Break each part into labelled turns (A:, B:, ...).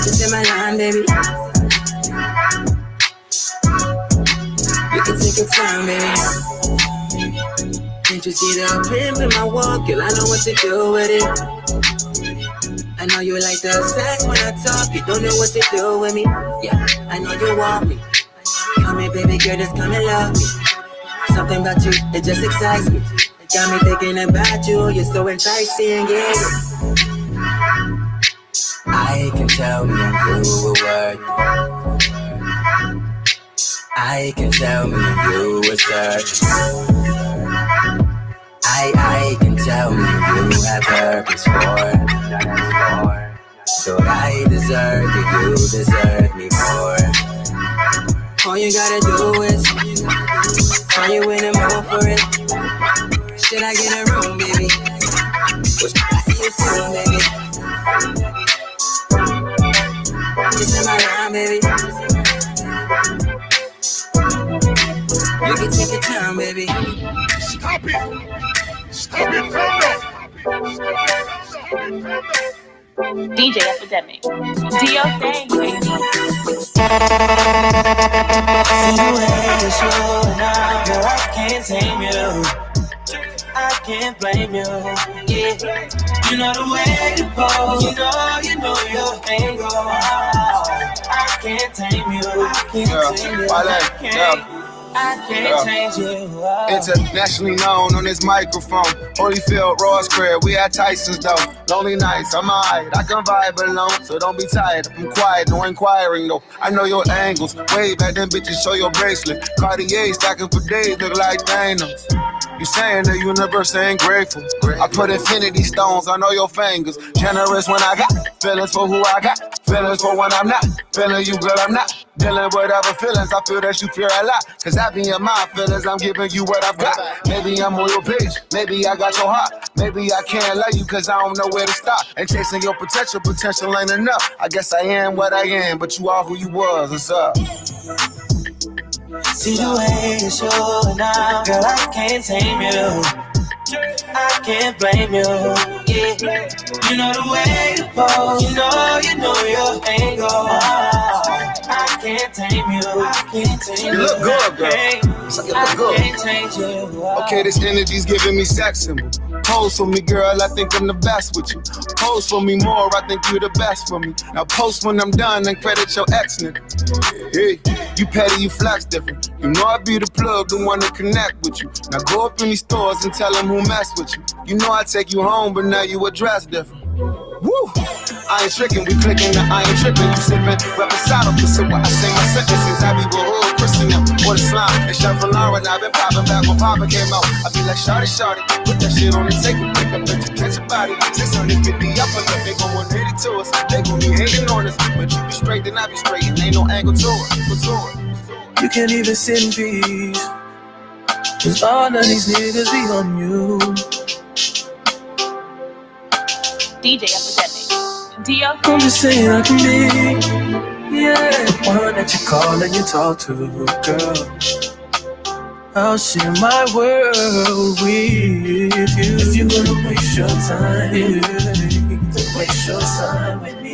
A: Just in my line, baby. You can take your time, baby. Can't you see the pimp in my walk? Girl, I know what to do with it. I know you like the sex when I talk. You don't know what to do with me. Yeah, I know you want me. Come here, baby girl, just come and love me. Something about you, it just excites me. Got me thinking about you, you're so enticing, yeah. I can tell me you a word. I can tell me you a search. I can tell me you have purpose for. So I deserve you deserve me more. All you gotta do is find you in the mood for it. Should I get a room, baby? I see you soon, baby. Just in my line, baby. You can take your time, baby.
B: Stop it! Stop it from now!
C: DJ Epidemic. D.O. Thang, baby.
A: See the way you're showing up, girl, I can't tame you. I can't blame you, yeah. You know the way you pose, you know your angle. I can't tame you, I can't tame you, I can't change you.
D: Internationally known on this microphone. Holyfield, Ross Crab, we at Tyson's though. Lonely nights, I'm alright, I can vibe alone. So don't be tired, I'm quiet, no inquiring though. I know your angles, way back then bitches show your bracelet. Cartier stacking for days, look like diamonds. You saying the universe ain't grateful. I put infinity stones on all your fingers. Generous when I got feelings for who I got. Feelings for when I'm not. Feeling you good, I'm not. Dealing with other feelings, I feel that you fear a lot. Cause I be in my feelings, I'm giving you what I've got. Maybe I'm on your page, maybe I got your heart. Maybe I can't love you cause I don't know where to stop. And chasing your potential ain't enough. I guess I am what I am, but you are who you was, what's up?
A: See the way you're showing up, girl, I can't tame you. I can't blame you, yeah. You know the way you pose, you know your angle. I can't tame you, I can't tame you.
D: You look good, girl. You look good.
A: I can't change you.
D: Okay, this energy's giving me sex symbol. Pose for me, girl, I think I'm the best with you. Pose for me more, I think you're the best for me. Now post when I'm done and credit your ex nigga. Hey, you petty, you flex different. You know I be the plug, the one to connect with you. Now go up in these stores and tell them who mess with you. You know I take you home, but now you address different. Woo! I ain't tricking, we clicking, I ain't tripping. You sipping, reposado, listen what I say my sentences. I be with hood, Christian, or the slime. And Chef Lauren, I've been popping back when Papa came out. I be like, shawty, put that shit on the table, pick up, let you catch a body. 650 up and up, they gon' 180 to us. They gon' be hating on us, but you be straight, then I be straight, and ain't no angle to it.
A: You can't even sit in peace, cause all of these niggas be on you.
C: DJ Epidemic. D.O.
A: I'm just saying I can be, yeah, the one that you call and you talk to, girl. I'll share my world with you. If you're gonna waste your time, waste your time with me.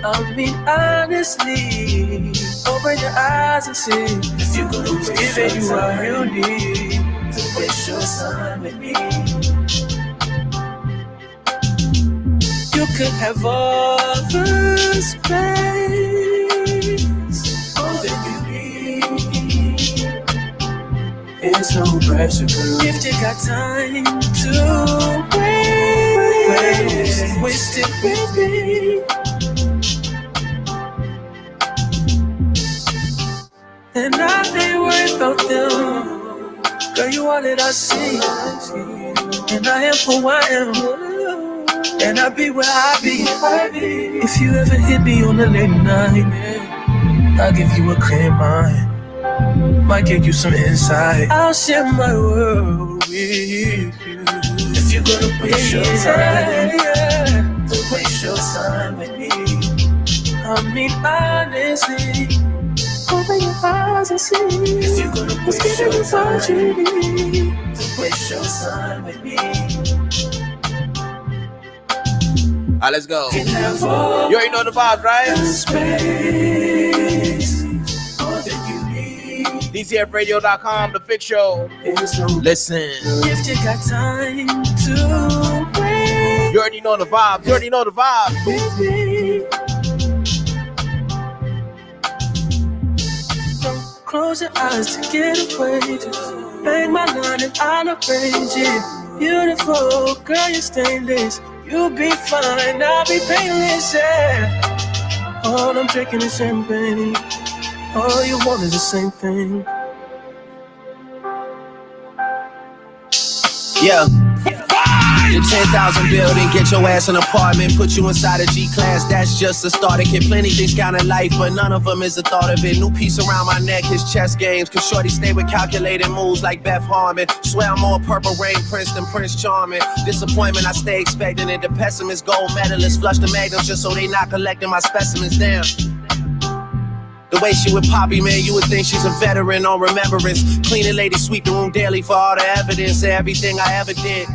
A: I mean, honestly, open your eyes and see. If you're gonna waste your time, you need to waste your time with me. You could have all the space, all that you need. It's no pressure, girl. If you got time to waste it with me. And I ain't worried about them. Girl, you all that I see. And I am who I am. And I be where I be. If you ever hit me on the late night, I'll give you a clear mind. Might give you some insight. I'll share my world with you. If you're gonna waste your time, waste your time with me. I mean, honestly, open your eyes and see. If you're gonna waste your time, waste your time with me.
E: Alright, let's go. You already know the vibes, right? DZFradio.com, the Fix Show. Listen.
A: If you got time to breathe,
E: You already know the vibes. You already know the vibes.
A: baby. Don't close your eyes to get away. Just make my line and I'll arrange it. Beautiful, girl, you're stainless. You'll be fine, I'll be painless, yeah. All I'm drinking is champagne. All you want is the same thing.
F: Yeah. The 10,000 building, get your ass an apartment, put you inside a G-class, that's just a starter kit. Plenty things count in life, but none of them is the thought of it. New piece around my neck is chess games, cause shorty stay with calculated moves like Beth Harmon. Swear I'm more Purple Rain Prince than Prince Charming. Disappointment I stay expecting it, the pessimist gold medalist flush the magnums just so they not collecting my specimens, damn. The way she with Poppy, man, you would think she's a veteran on remembrance. Cleaning lady, sweep the room daily for all the evidence of everything I ever did.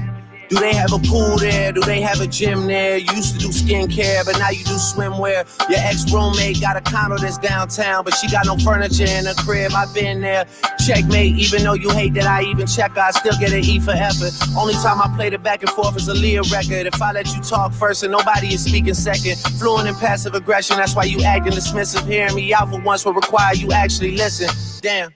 F: Do they have a pool there? Do they have a gym there? You used to do skincare, but now you do swimwear. Your ex-roommate got a condo that's downtown, but she got no furniture in her crib. I've been there. Checkmate, even though you hate that I even check her, I still get an E for effort. Only time I played it back and forth is a Leah record. If I let you talk first and nobody is speaking second. Fluent in passive aggression, that's why you acting dismissive. Hearing me out for once will require you actually listen. Damn.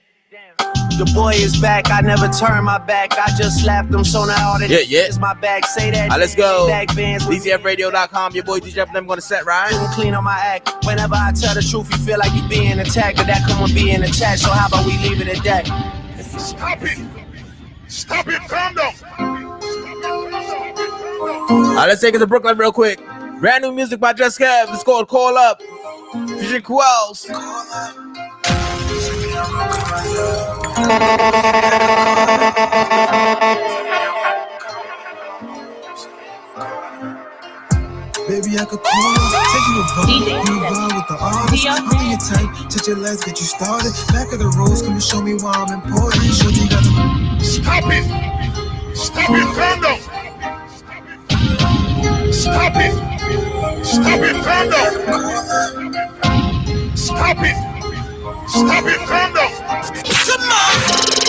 F: The boy is back, I never turn my back. I just slapped him, so now all that is my back. Say that.
E: Alright, let's go.
F: DZFradio.com,
E: DZFradio.com, your boy DJ F them gonna set, right?
F: Clean on my act. Whenever I tell the truth, you feel like you being attacked, but that come with being attacked. So how about we leave it at that?
B: Stop it! Stop it! Calm down!
E: Alright, let's take it to Brooklyn real quick. Brand new music by Just Kev. It's called Call Up. Featuring who else?
A: Baby, I could call up, take you a vibe, you vibe with the artist. I'm in your type, touch your legs, get you started. Back of the roads, come and show me why I'm important. Show you got the...
B: Stop it! Stop it! Calm down! Stop it! Stop it! Calm down! Stop it! Stop it! Calm down!
A: Come on!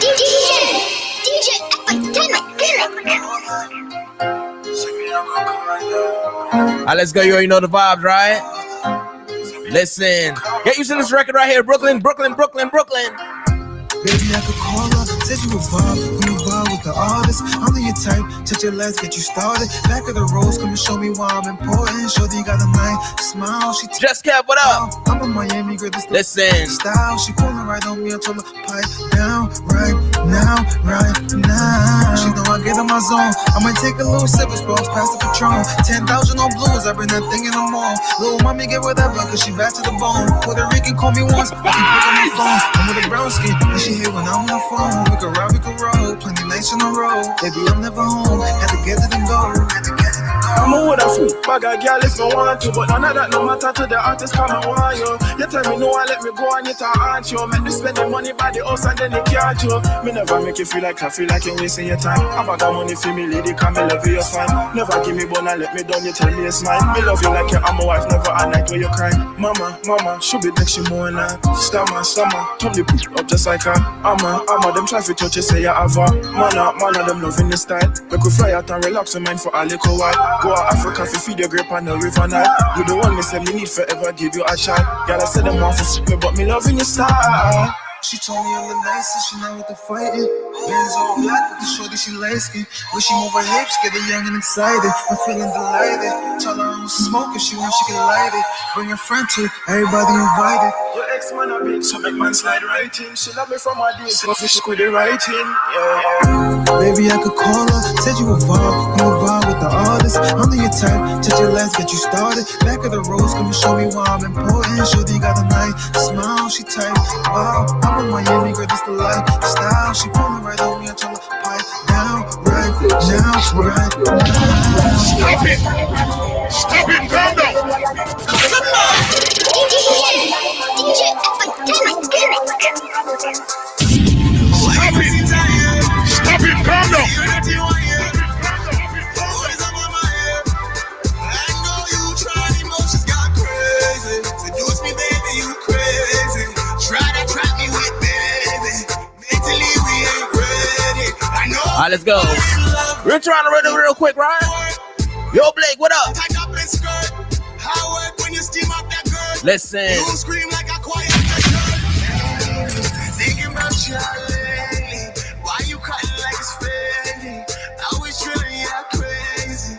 G: DJ Epidemic.
E: Alright, let's go. You already know the vibes, right? Listen. Get used to this record right here. Brooklyn, Brooklyn, Brooklyn, Brooklyn.
A: Baby, I could call up, said you a vibe, you vibe with the artist. I'm in your type, touch your legs, get you started. Back of the roads, come and show me why I'm important. Shorty got a nice smile, she
E: Just Kev, what up?
A: I'm a Miami girl, this
E: Listen.
A: style. She pulling right on me, I told her pipe down right now, right now. She know I get in my zone. I might take a little sip of spells past the Patron. 10,000 on blues, I bring that thing in the mall. Little mommy get whatever, cause she back to the bone. Puerto Rican call me once, I can pick up my phone. I'm with a brown skin, and she here when I'm on the phone. We can ride, we can roll, plenty nights in a row. Baby, I'm never home, had to get it and go.
H: I'm a wood of food, bag of girl if you want to. But none of that no matter to the artist come and want you. You tell me no, I let me go and you can't you. Make me spend the money by the house and then you can't you. Me never make you feel like you're wasting your time. I bag of money for me lady, cause me love you, you're fine. Never give me bone and let me down, you tell me it's mine. Me love you like you're my wife, never a night where you cry. Mama, should be next you more now. Stammer, turn the up just like her. Amma, them try to touch you, say you have a man, them loving the style. Make we fly out and relax your mind for a little while. Go to Africa to feed your grape on the river Nile. You the one me say me need forever give you a child. Girl, I said them want to me, but me loving your style.
A: She told me I'm the nicest, she not with the fighting. Benz all black with the shorty, she light skin. When she move her hips, get her young and excited. I'm feeling delighted. Tell her I'm smoking, she wants she can light it. Bring a friend too, everybody invited.
H: Your ex-man a bitch, so make man slide right in. She love me from my days, so she could be right in. Yeah.
A: Baby, I could call her, said you a vibe with the artist. I'm in your type, touch your legs, get you started. Back of the roads, come and show me why I'm important. Shorty got a nice smile, she tight. Wow, I'm a Miami girl, this the lifestyle. She pulling right on me, I told her pipe down right now, right now.
B: Stop it! Stop it! Calm down!
G: Come on! DJ Epidemic.
B: Stop it! Stop it! Calm down!
E: let's go. We're trying to run it real quick, right? Yo, Blake, what up? Listen.
D: You scream like a quiet thinking about you lately. Why you cutting like it's fading? I was drilling you crazy.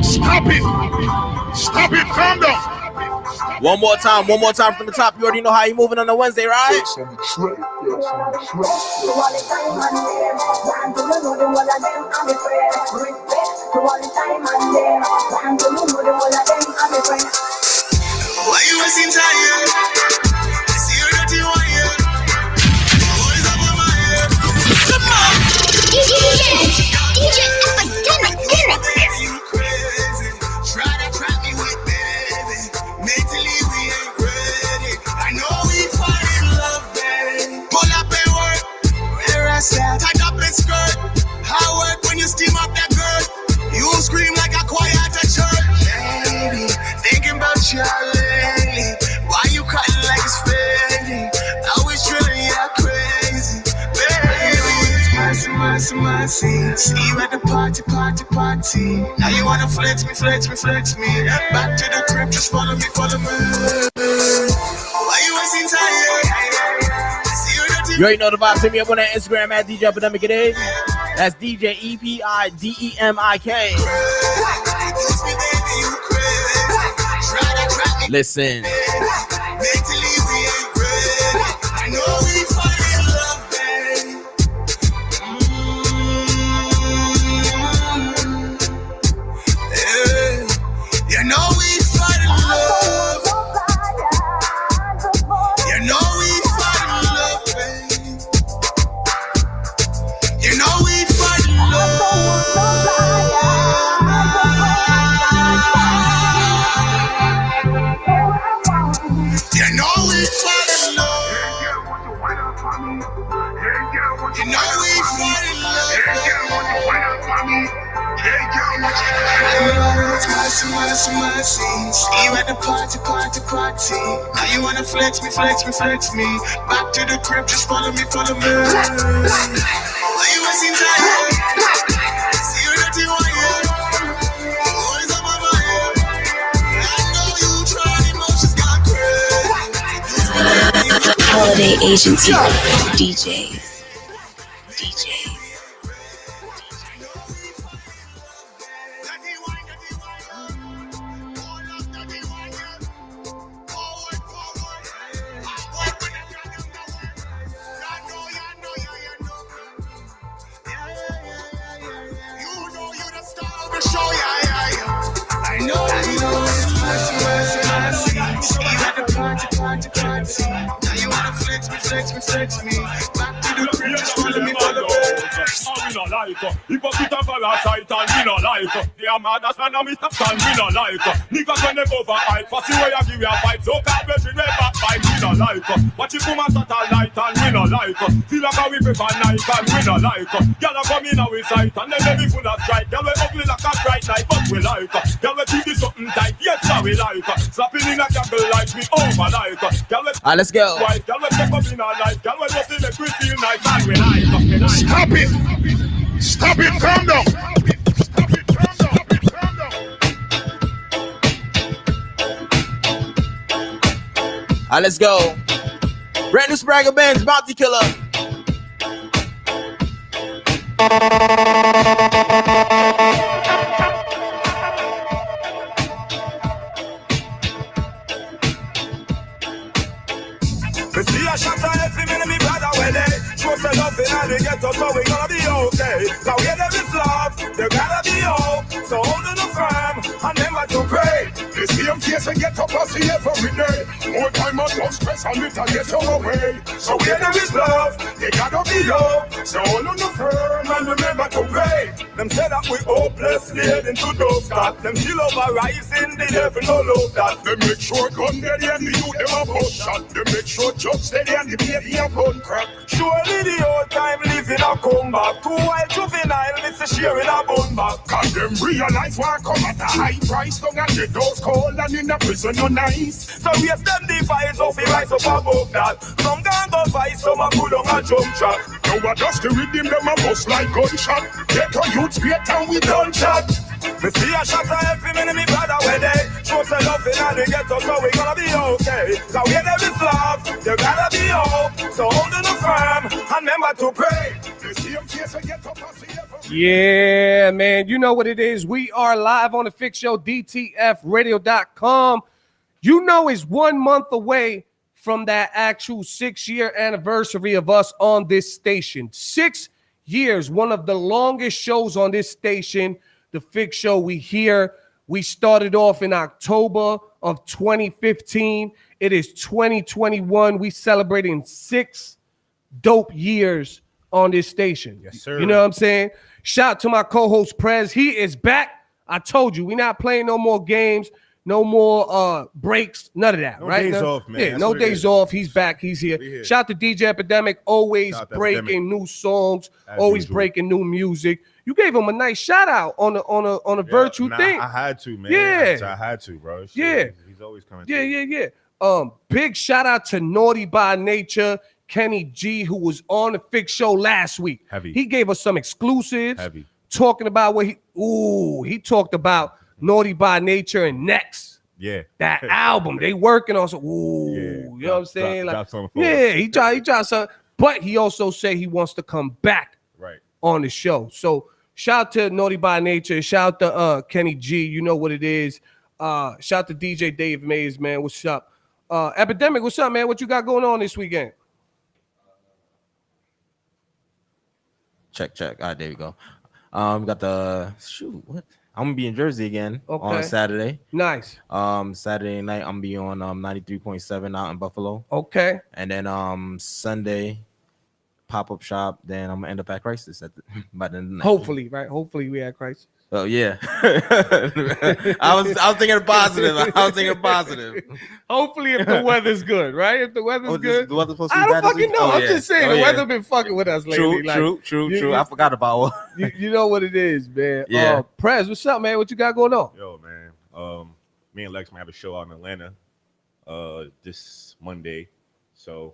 B: Stop it! Stop it! Calm down!
E: One more time from the top. You already know how you moving on a Wednesday, right?
D: Why you wasting time? I see you dirty wire. Always up on my head. Come on!
G: DJ Epidemic Lyrics.
D: You crazy. Try to trap me with baby. Mentally we ain't ready. I know we fall in love, baby. Pull up and work. Where I sat. Tight up and skirt. How work when you steam up that girl. You scream like a choir at a church. Baby, thinking about you lately. Why you cutting like it's fading? I was drilling you crazy. Baby, mercy. See you at the party. Now you wanna flex me. Back to the crib, just follow me. Why you wasting time? I see you dirty.
E: You already know the vibe. Hit me up on that Instagram at DJ Epidemic it is. That's DJ EPIDEMIK. Listen.
D: Mentally we ain't ready. I know we fall in love, baby. Yeah. You know we fall in love. You know we fall in love, baby. You know we fall in love. You know we fall in love. You know we fall in love. Mercy. See you at the party. Now you wanna flex me. Back to the crib, just follow me. Why you wasting time? See you dirty wire. Always up on my head. I know you try, emotions got crazy.
I: Holiday Agency DJs.
D: Now you wanna flex me. Back to the crib, just follow me.
J: We no like hypocrite and parasite and we no like they are mad as man and we and we no like niggas when they overhype fussy way I give you a fight so can't be we backbite we no like watch it come and satellite and we no like feel like how we prefer night and we no like y'all come in our sight and then they be full of strike y'all we ugly like a bright light but we like y'all we keep this something tight yes how we like slapping in a candle like we over like y'all we
E: let's go.
J: y'all we take up in our life y'all we just make we feel nice and we like
B: Stop it, calm down.
E: Let's go. Brand new Spragga Benz, Bounty Killer.
J: We see a shot of every minute, me brother, when they show some love in the ghetto, so we gonna be okay. So where there is love, there gotta be hope. So hold on the firm and never to pray.
B: The same face and get up and see every day. More time and no stress and it and get away.
J: So where there is love, there gotta be hope. So hold on the firm and remember to pray. Them say that we hopeless, lead into those that. Them still over rising, the devil no love that.
B: They make sure gun dead and the youth them a bus shot. They make sure judge steady and the baby a gun crack.
J: Surely the old time living a comeback. Too wild juvenile, Mr. Sharing a bun back.
B: Cause them realize why come at a high price. Don't get the doors cold and in the prison no nice.
J: So we have them device of the rise up above that. Some gang go fight, some a pull on a jump track.
B: No Now I just to redeem them a bust like gunshot. Get a youth great and we done chat. Me see a shot of every minute me brother where they show some love in the ghetto, so we gonna be okay. So where there is love, there gotta be hope. So hold on firm and remember to pray. The same face I get up and see every.
K: Yeah, man. You know what it is. We are live on the Fix Show, DTFradio.com. You know it's 1 month away from that actual 6-year anniversary of us on this station. 6 years, one of the longest shows on this station. The Fix Show, we started off in October of 2015. It is 2021. We celebrating 6 dope years on this station.
E: Yes, sir.
K: You know what I'm saying? Shout out to my co-host Prez. He is back. I told you, we're not playing no more games, no more breaks, none of that,
J: No
K: right?
J: days off, man.
K: Yeah,
J: That's
K: no
J: what it
K: days
J: is.
K: off. He's back. He's here.
J: We here.
K: Shout out to DJ Epidemic, always
J: Shout out to
K: breaking
J: Epidemic.
K: new songs,
J: As
K: always
J: usual.
K: breaking new music. You gave him a nice shout out on a virtual thing.
J: I had to, man.
K: Yeah.
J: I had to, bro. Shit,
K: Yeah.
J: He's always coming.
K: Yeah. Big shout out to Naughty by Nature, Kenny G, who was on the Fix Show last week.
J: Heavy.
K: He gave us some exclusives.
J: Heavy.
K: Talking about what he talked about Naughty by Nature and Next.
J: Yeah.
K: That album. They working on some.
J: Yeah.
K: You know what I'm saying?
J: Drop something for
K: yeah,
J: us.
K: he tried something. But he also said he wants to come back
J: Right.
K: on the show. So shout out to Naughty by Nature. Shout out to Kenny G. You know what it is. Shout out to DJ Dave Mays, man. What's up? Epidemic, what's up, man? What you got going on this weekend?
E: Check. All right, there we go. Got the what? I'm gonna be in Jersey again on Saturday.
K: Nice.
E: Saturday night I'm gonna be on 93.7 out in Buffalo.
K: Okay.
E: And then Sunday pop-up shop. Then I'm gonna end up at Crisis by the end of the night.
K: Hopefully, right? Hopefully we at Christ.
E: Oh yeah. I was thinking positive.
K: Hopefully, if the weather's good, right? If the weather's good,
E: the weather's supposed to be
K: I don't
E: bad this
K: fucking
E: week?
K: know.
E: Oh,
K: I'm
E: yeah.
K: just saying
E: Oh,
K: the
E: yeah.
K: weather been fucking with us lately.
E: True. I forgot about
K: you know what it is, man.
E: Yeah.
K: Prez, what's up, man? What you got going on?
J: Yo, man. Me and Lex might have a show out in Atlanta this Monday. So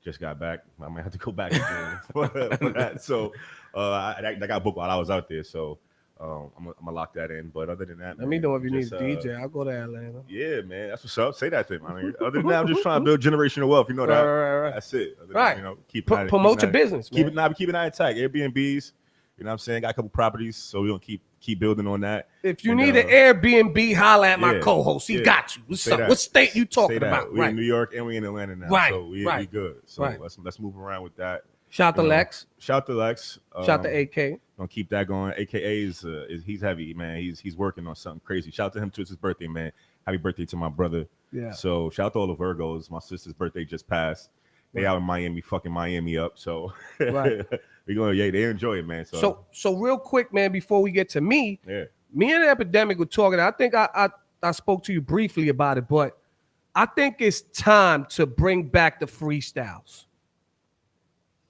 J: just got back. I might have to go back again for that. So I got booked while I was out there. So I'm gonna lock that in. But other than that,
K: Let me know if you need
J: just,
K: a DJ. I'll go to Atlanta.
J: Yeah, man. That's what's up. Say that to him. Other than that, I'm just trying to build generational wealth. You know that.
K: Right.
J: That's it. Other than,
K: Right.
J: You know, keep
K: Promote your business,
J: Keep
K: man.
J: it keep an eye intact. Airbnbs. You know what I'm saying? Got a couple properties, so we're gonna keep building on that.
K: If you
J: And,
K: need an Airbnb, holla at my
J: yeah,
K: co-host. He
J: yeah.
K: got you. What's
J: Say
K: up?
J: that.
K: What state you
J: Say
K: talking
J: that.
K: about?
J: We're
K: Right.
J: in New York and we in Atlanta now.
K: Right,
J: So we good. So
K: right.
J: let's move around with that.
K: Shout to
J: You know,
K: Lex.
J: Shout to Lex.
K: Shout to AK.
J: Gonna keep that going. AKA is he's heavy, man. He's working on something crazy. Shout out to him too. It's his birthday, man. Happy birthday to my brother.
K: Yeah.
J: So shout out to all the Virgos. My sister's birthday just passed. They out in Miami, fucking Miami up. So
K: Right.
J: we going, they enjoy it, man.
K: So real quick, man, before we get to me,
J: yeah.
K: me and Epidemic were talking. I think I spoke to you briefly about it, but I think it's time to bring back the freestyles.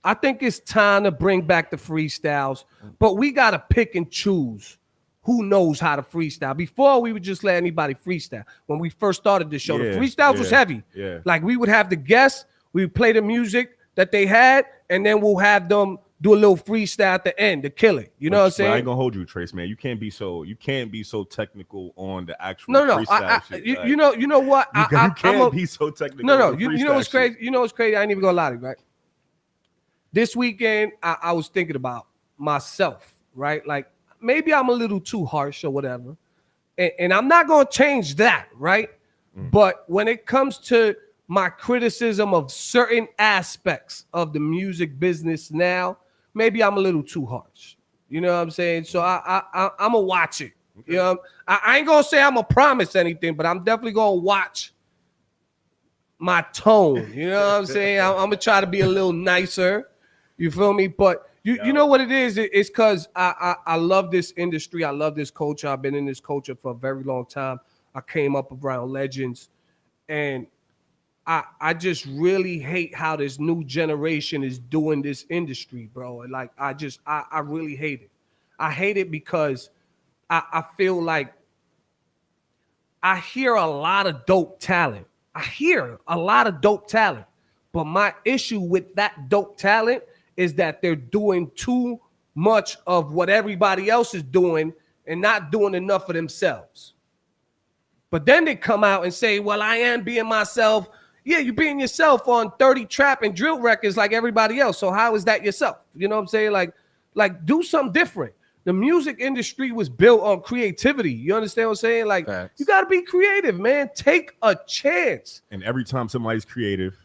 K: I think it's time to bring back the freestyles, but we got to pick and choose who knows how to freestyle. Before, we would just let anybody freestyle. When we first started the show, the freestyles was heavy.
J: Yeah.
K: Like we would have the guests, we would play the music that they had, and then we'll have them do a little freestyle at the end to kill it. You know what I'm saying?
J: I ain't gonna hold you, Trace, man. You can't be so technical on the actual
K: No.
J: freestyle shit.
K: You
J: Like,
K: know what?
J: you can't be so technical.
K: No.
J: on the
K: You know what's
J: freestyle
K: crazy?
J: shit.
K: You know what's crazy? I ain't even gonna lie to you, right? This weekend, I was thinking about myself, right? Like maybe I'm a little too harsh or whatever, and I'm not gonna change that, right? But when it comes to my criticism of certain aspects of the music business now, maybe I'm a little too harsh. You know what I'm saying? So I'm gonna watch it. You know, I ain't gonna say I'm gonna promise anything, but I'm definitely gonna watch my tone. You know what I'm saying? I'm gonna try to be a little nicer. You feel me? But you know what it is? It's because I love this industry. I love this culture. I've been in this culture for a very long time. I came up around legends, and I just really hate how this new generation is doing this industry, bro. And like I really hate it. I hate it because I feel like I hear a lot of dope talent. But my issue with that dope talent is that they're doing too much of what everybody else is doing and not doing enough for themselves. But then they come out and say, well, I am being myself. Yeah, you're being yourself on 30 trap and drill records like everybody else. So how is that yourself? You know what I'm saying? Like do something different. The music industry was built on creativity. You understand what I'm saying? Like,
E: Facts.
K: You got to be creative, man. Take a chance.
J: And every time somebody's creative,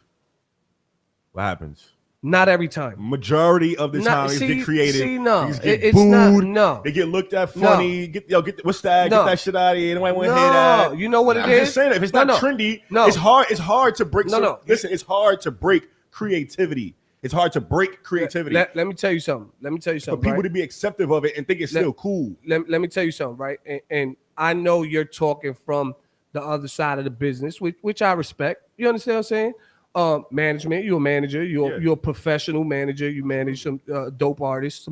J: what happens?
K: Not every time.
J: Majority of the time, they get creative.
K: See, no,
J: Niggas get
K: it's
J: booed.
K: not. No,
J: They get looked at funny.
K: No.
J: Get what's that?
K: No.
J: Get that shit out of here. Nobody want to
K: No.
J: hear that.
K: You know what it
J: I'm
K: is?
J: just saying that if it's
K: No,
J: not
K: no.
J: trendy,
K: No.
J: it's hard. It's hard to break.
K: No.
J: Listen, it's hard to break creativity. It's hard to break creativity.
K: Let me tell you something.
J: For people to be acceptive of it and think it's still cool.
K: Let me tell you something, right? And I know you're talking from the other side of the business, which I respect. You understand what I'm saying? Management, you're a manager, you're a professional manager, you manage some dope artists,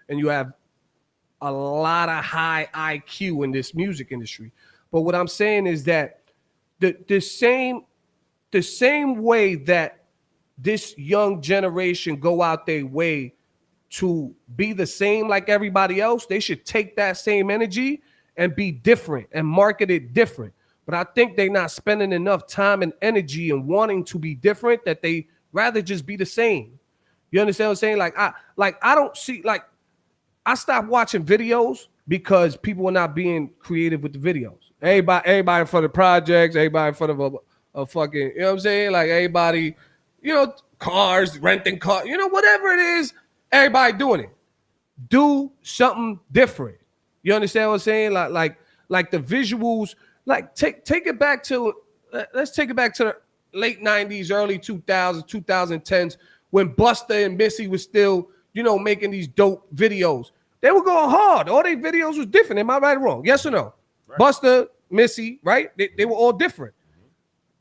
K: and you have a lot of high IQ in this music industry. But what I'm saying is that the same way that this young generation go out their way to be the same like everybody else, they should take that same energy and be different and market it different. But I think they're not spending enough time and energy and wanting to be different, that they rather just be the same. You understand what I'm saying? I don't see, I stopped watching videos because people were not being creative with the videos. Everybody for the projects, everybody for a fucking, you know what I'm saying? Like everybody, cars, renting cars, whatever it is, everybody doing it. Do something different. You understand what I'm saying? Like the visuals. Like take it back to, let's take it back to the late 90s, early 2000s, 2010s, when Busta and Missy was still, making these dope videos. They were going hard. All their videos was different. Am I right or wrong? Yes or no? Right. Busta, Missy, right? They were all different.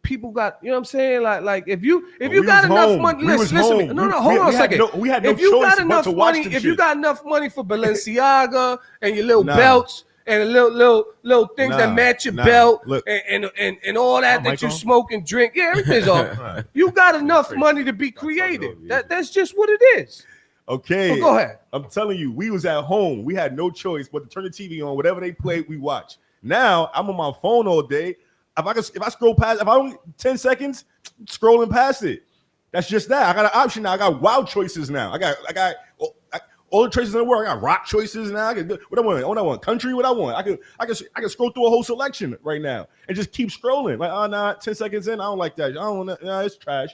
K: People got, you know what I'm saying? Like if you got enough money, listen to me. No, hold on a second.
J: We had no
K: if you
J: choice
K: got enough
J: but to watch
K: money,
J: them
K: if
J: shit.
K: you got enough money for Balenciaga and your little belts, and little things that match your belt, and all that you smoke and drink. Yeah, everything's all. You got enough money to be creative. That's just what it is.
J: Okay.
K: So go ahead.
J: I'm telling you, we was at home. We had no choice but to turn the TV on. Whatever they played, we watch. Now I'm on my phone all day. If I scroll past, if I only 10 seconds scrolling past it, that's just that. I got an option now. I got wild choices now. I got all the choices in the world. I got rock choices now. I can do what I want. What I want, country. What I want. I can scroll through a whole selection right now and just keep scrolling. Like, 10 seconds in, I don't like that. I don't want. It's trash.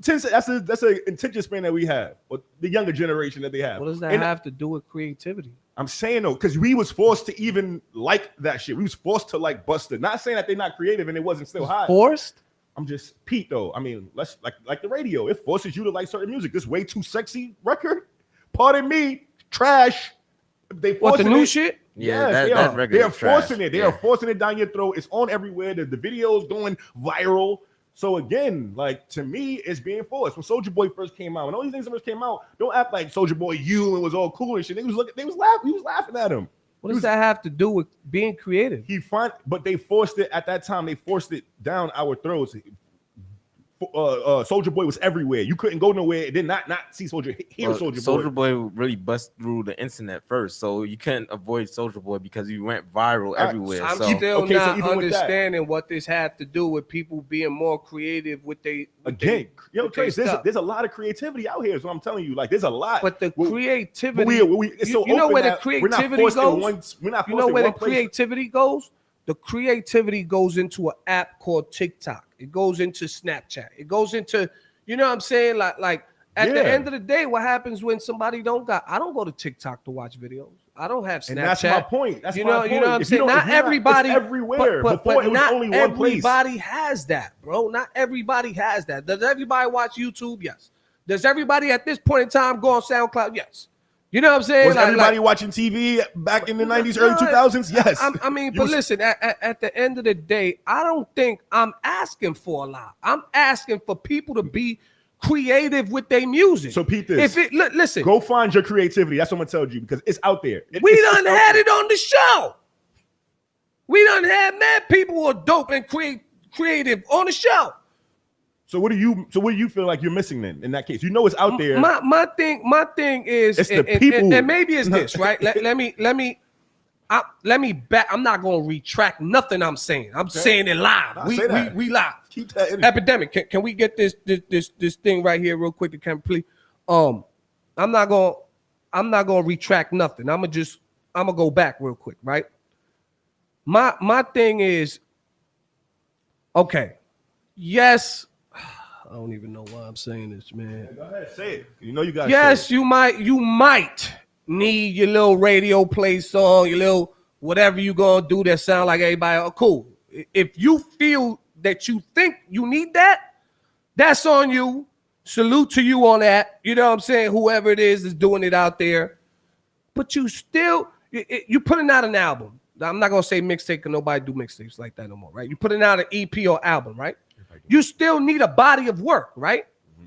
J: 10. That's an attention span that we have, or the younger generation that they have.
K: What does that have to do with creativity?
J: I'm saying though, because we was forced to even like that shit. We was forced to like Busta. Not saying that they're not creative and it wasn't still hot.
K: Forced?
J: I'm just Pete though. I mean, let's like the radio. It forces you to like certain music. This way too sexy record. Pardon me, trash. They
K: what the new shit?
J: Yeah, they are forcing it. They are forcing it down your throat. It's on everywhere. The video's going viral. So again, like to me, it's being forced. When Soulja Boy first came out, when all these things first came out, don't act like Soulja Boy you and was all cool and shit. They was laughing. He was laughing at him.
K: What does that have to do with being creative?
J: But they forced it at that time. They forced it down our throats. Soulja Boy was everywhere. You couldn't go nowhere and then not see Soulja Boy.
E: Soulja Boy really bust through the internet first, so you couldn't avoid Soulja Boy because he went viral everywhere.
K: I'm still not understanding what this had to do with people being more creative with they.
J: Trace, there's a lot of creativity out here. So I'm telling you, like there's a lot.
K: But the creativity,
J: it's so
K: you know where the
J: creativity
K: goes. You know where the creativity goes. The creativity goes into an app called TikTok. It goes into Snapchat. It goes into, you know what I'm saying? Like at the end of the day, what happens when somebody I don't go to TikTok to watch videos. I don't have Snapchat.
J: And that's my point.
K: You know what I'm saying? Not everybody
J: everywhere.
K: But
J: Before it was
K: not
J: only one place.
K: Everybody has that, bro. Not everybody has that. Does everybody watch YouTube? Yes. Does everybody at this point in time go on SoundCloud? Yes. You know what I'm saying?
J: Was everybody watching TV back in the 90s, early 2000s? Yes.
K: I mean, but listen, at the end of the day, I don't think I'm asking for a lot. I'm asking for people to be creative with their music.
J: So Pete, listen, go find your creativity. That's what I'm gonna tell you because it's out there.
K: We done had it on the show. We done had mad people who are dope and creative on the show.
J: So what do you feel like you're missing then in that case? You know it's out there.
K: My thing is,
J: it's the people,
K: and maybe it's this, right? let me back. I'm not gonna retract nothing I'm saying. I'm saying it live. We live.
J: Keep that in.
K: Epidemic. Can we get this thing right here real quick? Can please? I'm not gonna retract nothing. I'm gonna go back real quick, right? My thing is, okay, yes. I don't even know why I'm saying this, man.
J: Go ahead, say it. You know you got.
K: Yes, you might need your little radio play song, your little whatever you gonna do that sound like everybody. Oh, cool. If you feel that you think you need that, that's on you. Salute to you on that. You know what I'm saying? Whoever it is doing it out there. But you still, you putting out an album. I'm not gonna say mixtape because nobody do mixtapes like that no more, right? You putting out an EP or album, right? You still need a body of work, right? Mm-hmm.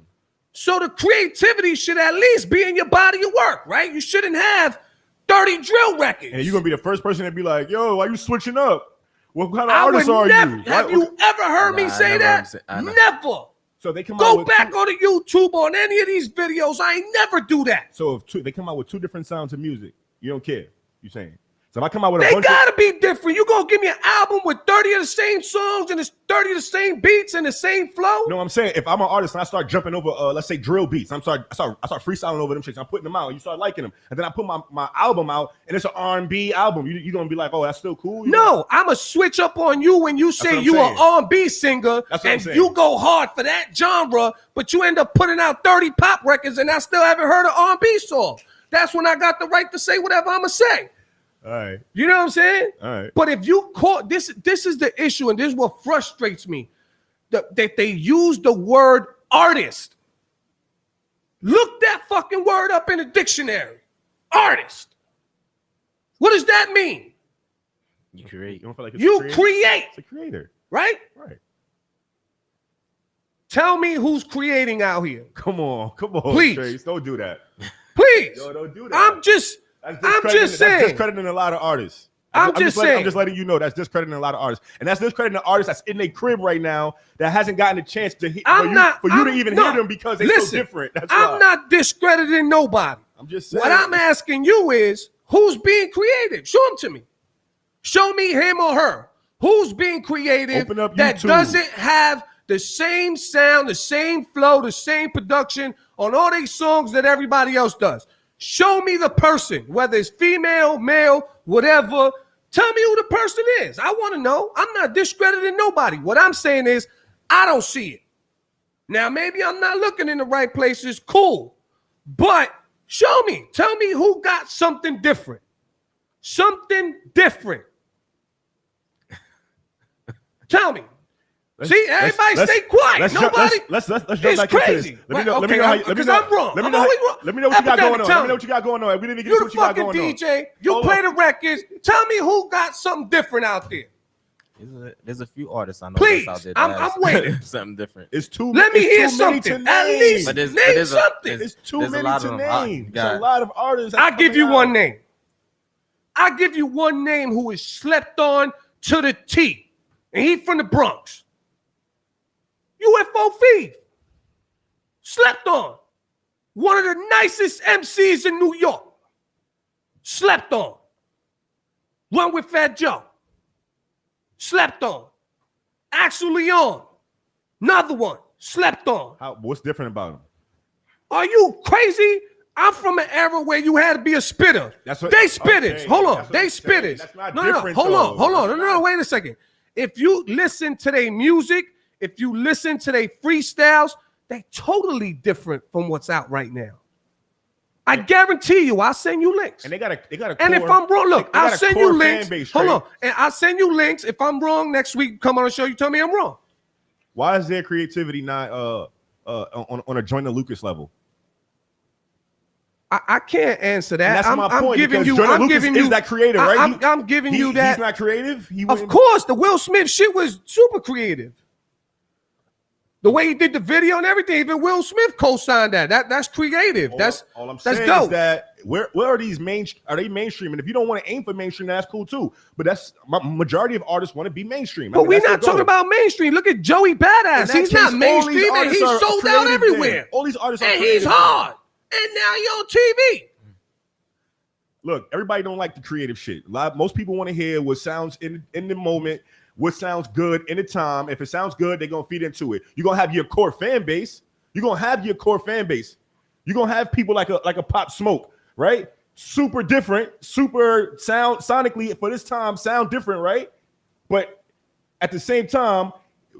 K: So the creativity should at least be in your body of work, right? You shouldn't have 30 drill records.
J: And you're gonna be the first person to be like, "Yo, why you switching up? What kind of artist are you?"
K: Have you ever heard me say that? Never.
J: So they come
K: go back on the YouTube on any of these videos. I ain't never do that.
J: So if they come out with two different sounds of music, you don't care. You saying? So if I come out with
K: they gotta be different. You gonna give me an album with 30 of the same songs and it's 30 of the same beats and the same flow?
J: No, I'm saying if I'm an artist and I start jumping over, let's say drill beats, I start freestyling over them shits. I'm putting them out. And you start liking them, and then I put my album out, and it's an R&B album. You gonna be like, oh, that's still cool?
K: No, I'ma switch up on you when you say you an R&B singer and you go hard for that genre, but you end up putting out 30 pop records, and I still haven't heard an R&B song. That's when I got the right to say whatever I'ma say.
J: All right.
K: You know what I'm saying?
J: All right.
K: But if you caught this is the issue, and this is what frustrates me. That they use the word artist. Look that fucking word up in the dictionary. Artist. What does that mean?
E: You create.
J: You don't feel like it's
K: you create.
J: It's a creator.
K: Right?
J: Right.
K: Tell me who's creating out here.
J: Come on.
K: Please.
J: Trace, don't do that.
K: Please.
J: Yo, don't do that.
K: I'm just saying.
J: That's discrediting a lot of artists.
K: I'm just
J: letting you know that's discrediting a lot of artists. And that's discrediting the artists that's in their crib right now that hasn't gotten a chance to hear them because they're so different. That's
K: I'm not discrediting nobody.
J: I'm just saying.
K: What I'm asking you is who's being creative? Show them to me. Show me him or her. Who's being creative that doesn't have the same sound, the same flow, the same production on all these songs that everybody else does. Show me the person, whether it's female, male, whatever. Tell me who the person is. I want to know. I'm not discrediting nobody. What I'm saying is I don't see it. Now, maybe I'm not looking in the right places. Cool. But show me. Tell me who got something different. Something different. Tell me. See, everybody stay quiet. Nobody.
J: Let's jump back into this. Let me know.
K: Because I'm wrong.
J: Let me know what you got going on. Let me know what you got going on. We didn't even get to what you got going on.
K: You the fucking DJ. You play the records. Tell me who got something different out there.
E: There's a few artists I know
K: Please,
E: that's out there.
K: I'm waiting.
E: Something different.
J: It's too.
K: Let me hear something. At least name something.
J: It's too many to name. There's a lot of artists.
K: I give you one name. I give you one name who is slept on to the T, and he from the Bronx. UFO Feed. Slept on. One of the nicest MCs in New York. Slept on. Run with Fat Joe. Slept on. Axel Leon. Another one. Slept on.
J: What's different about him?
K: Are you crazy? I'm from an era where you had to be a spitter. They spitters. Hold on. They spitters.
J: That's not
K: No.
J: different,
K: Hold
J: though.
K: on. No. Wait a second. If you listen to their music, if you listen to their freestyles, they totally different from what's out right now. I guarantee you, I'll send you links.
J: And they got a
K: and if I'm wrong, look, I'll send you links.
J: Base,
K: hold on. And I'll send you links. If I'm wrong next week, come on the show, you tell me I'm wrong.
J: Why is their creativity not on a Joyner Lucas level?
K: I can't answer that.
J: And that's my point.
K: I'm giving you
J: that creative, right?
K: I'm giving you that.
J: He's not creative.
K: Of course, the Will Smith shit was super creative. The way he did the video and everything, even Will Smith co-signed that. That's creative.
B: All I'm saying
K: dope.
B: is that where are these are they mainstream? And if you don't want to aim for mainstream, that's cool too. But that's majority of artists want to be mainstream.
K: But we're not talking about mainstream. Look at Joey Badass. He's not mainstream and he's sold out everywhere.
B: All these artists
K: and he's hard. And now you're on TV.
B: Look, everybody don't like the creative shit. Most people want to hear what sounds in the moment, what sounds good in the time. If it sounds good, they're gonna feed into it. You're gonna have your core fan base. You're gonna have people like a Pop Smoke, right? Super different, super sound sonically for this time, sound different, right? But at the same time,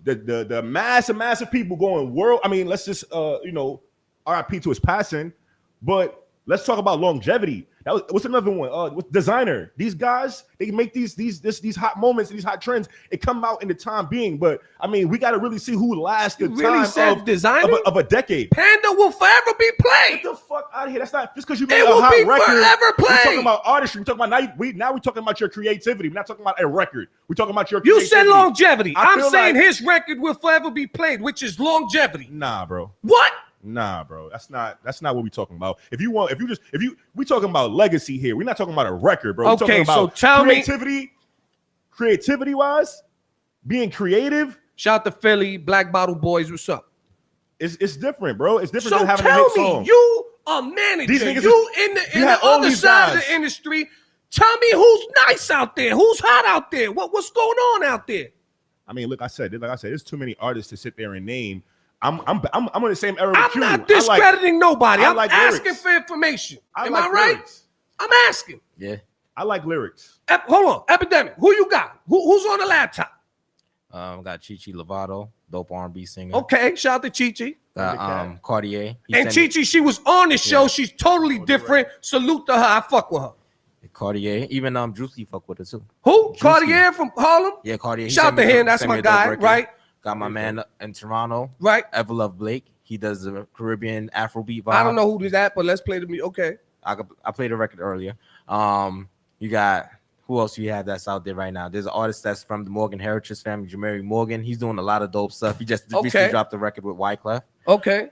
B: the massive people going world. I mean, let's just RIP to his passing, but let's talk about longevity. What's another one? With Designer. These guys, they make these hot moments, these hot trends. It come out in the time being, but I mean, we got to really see who lasts the time of Designer of a decade.
K: Panda will forever be played.
B: Get the fuck out of here. That's not just because you made a hot record.
K: Forever played.
B: We're talking about artistry. We're talking about now we're talking about your creativity. We're not talking about a record. We're talking about your creativity.
K: You said longevity. I'm saying
B: like
K: his record will forever be played, which is longevity.
B: Nah, bro.
K: What?
B: Nah, bro. That's not what we're talking about. We talking about legacy here. We're not talking about a record, bro. We're talking about
K: so tell
B: creativity wise, being creative.
K: Shout out to Philly, Black Bottle Boys. What's up?
B: It's different, bro. It's different than
K: So
B: having a hit
K: tell
B: song.
K: me, you a manager. You in the other side of the industry. Tell me who's nice out there, who's hot out there. What's going on out there?
B: I mean, like I said, there's too many artists to sit there and name. I'm in the same era with
K: I'm
B: you.
K: not discrediting nobody. I'm
B: like
K: asking
B: lyrics.
K: for information. Am
B: like
K: I right?
B: lyrics.
K: I'm asking.
E: Yeah.
B: I like lyrics.
K: Hold on, Epidemic. Who you got? Who's on the laptop?
E: Got Chichi Lovato, dope R&B singer.
K: Okay, shout out to Chichi.
E: Got Cartier.
K: And Chichi, she was on the show. Yeah. She's totally different. Right. Salute to her. I fuck with her.
E: Cartier, even Juicy fuck with her too.
K: Who?
E: Juicy.
K: Cartier from Harlem?
E: Yeah, Cartier.
K: Shout out to him. That's my guy, right?
E: Got my man in Toronto,
K: right?
E: Everlove Blake. He does the Caribbean Afrobeat vibe.
K: I don't know who did that, but let's play the music. Okay.
E: I played the record earlier. You got who else you have that's out there right now? There's an artist that's from the Morgan Heritage family, Jamari Morgan. He's doing a lot of dope stuff. He just recently dropped the record with Wyclef.
K: Okay.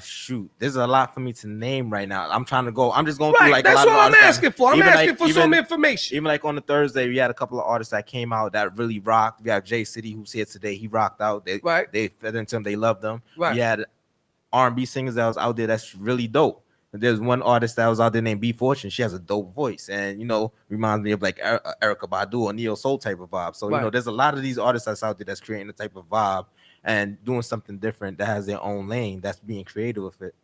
E: Shoot, there's a lot for me to name right now. I'm trying to go. I'm just going
K: right.
E: through like
K: that's
E: a lot
K: what
E: of
K: I'm asking for. I'm asking for some information.
E: Even like on the Thursday, we had a couple of artists that came out that really rocked. We have Jay City who's here today. He rocked out. They fed into him. They loved them.
K: Right.
E: We had R&B singers that was out there that's really dope. There's one artist that was out there named B Fortune. She has a dope voice, and reminds me of like Erykah Badu or Neo Soul type of vibe. So there's a lot of these artists that's out there that's creating the type of vibe and doing something different that has their own lane. That's being creative with it.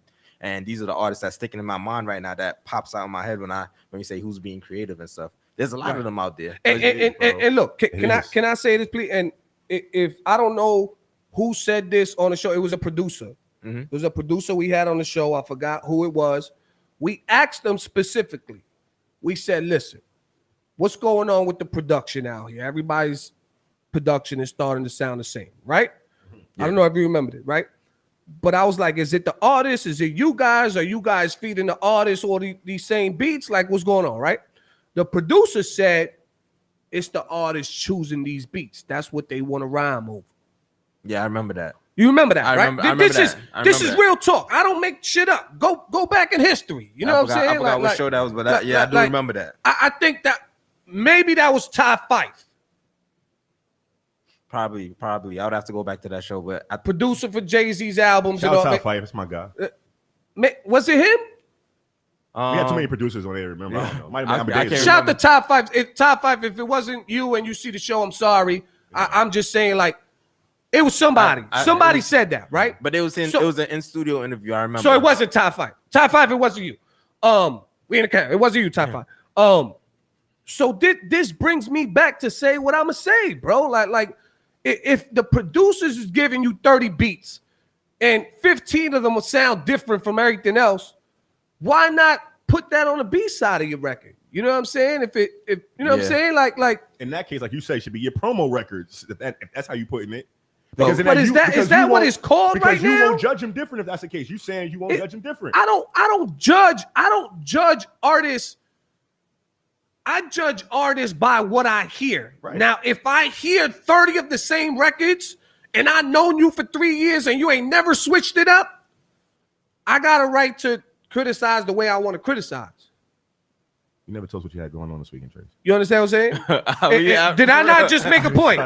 E: And these are the artists that's sticking in my mind right now. That pops out in my head when you say who's being creative and stuff. There's a lot of them out there.
K: And look, can I say this, please? And if I don't know who said this on the show, it was a producer. Mm-hmm. It was a producer we had on the show. I forgot who it was. We asked them specifically. We said, listen, what's going on with the production out here? Everybody's production is starting to sound the same, right? Yeah. I don't know if you remember it, right? But I was like, is it the artist? Is it you guys? Are you guys feeding the artists all these same beats? Like, what's going on, right? The producer said it's the artist choosing these beats. That's what they want to rhyme over.
E: Yeah, I remember that.
K: You remember that, right? This is
E: that.
K: Real talk. I don't make shit up. Go back in history. You know what I'm saying?
E: I forgot what show that was, but I do remember that.
K: I think that maybe that was Ty Fife.
E: Probably. I would have to go back to that show, but
K: producer for Jay-Z's albums.
B: Shout out Ty Fife. That's my guy.
K: Was it him?
B: We had too many producers on there. Remember?
K: I shout out to Ty Fife. If it wasn't you and you see the show, I'm sorry. Yeah. I'm just saying, like. It was somebody. Somebody said that, right?
E: But it was an in-studio interview. I remember.
K: So it wasn't Ty Fife. Ty Fife, it wasn't you. We in the camp. It wasn't you, Ty Fife. So this brings me back to say what I'ma say, bro. Like if the producers is giving you 30 beats and 15 of them will sound different from everything else, why not put that on the B side of your record? You know what I'm saying? If you know what I'm saying? Like
B: in that case, like you say, it should be your promo records. If that's how you putting it.
K: But is that what it's called right now?
B: Because you won't judge him different if that's the case. You saying you won't judge him different.
K: I don't judge artists. I judge artists by what I hear. Right. Now, if I hear 30 of the same records and I known you for 3 years and you ain't never switched it up, I got a right to criticize the way I want to criticize.
J: You never told us what you had going on this weekend, Trace.
K: You understand what I'm saying? Did I not just make a point?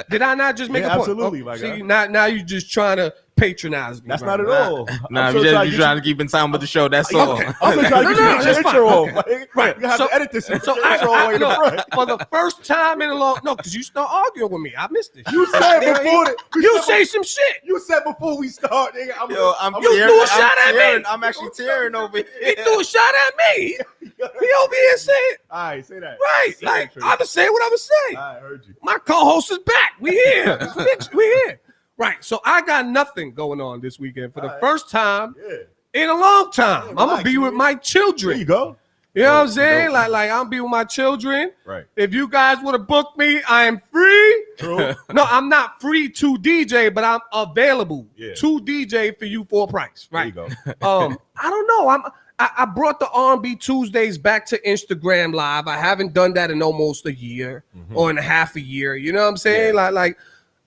K: Did I not just make a point?
J: Absolutely, my
K: See,
J: guy.
K: now you just trying to patronize me.
J: That's
K: right
J: not
K: now.
J: at all.
E: Nah, we just trying to keep in time with the show. That's all.
K: Okay.
J: I'm just trying to get your
K: that's
J: intro
K: fine.
J: off.
K: Okay.
J: Like,
K: Right.
J: You have
K: So-
J: to edit this.
K: So
J: intro all the way to the front.
K: for the first time in a long because you start arguing with me. I missed this.
J: You said before
K: You say some shit.
J: You said before we start, nigga.
E: I'm
K: You
E: tearing.
K: threw a shot at me.
E: I'm actually tearing over
K: He
E: here.
K: threw a shot at me. He over here saying,
J: All right, say that.
K: right,
J: Say
K: like
J: that,
K: I'm saying what I was saying.
J: I heard you.
K: My co-host is back. We here. Bitch, we here. Right. So I got nothing going on this weekend for the first time
J: Yeah.
K: in a long time.
J: Yeah,
K: I'm gonna
J: relax,
K: be with
J: man.
K: my
J: There
K: children.
J: you go.
K: You know what I'm saying? Like I'm be with my children.
J: Right.
K: If you guys would have booked me, I am free.
J: True.
K: No, I'm not free to DJ, but I'm available
J: Yeah.
K: to DJ for you for a price. Right.
J: There you go.
K: I don't know. I brought the R&B Tuesdays back to Instagram Live. I haven't done that in almost a year or in a half a year. You know what I'm saying?
J: Yeah.
K: Like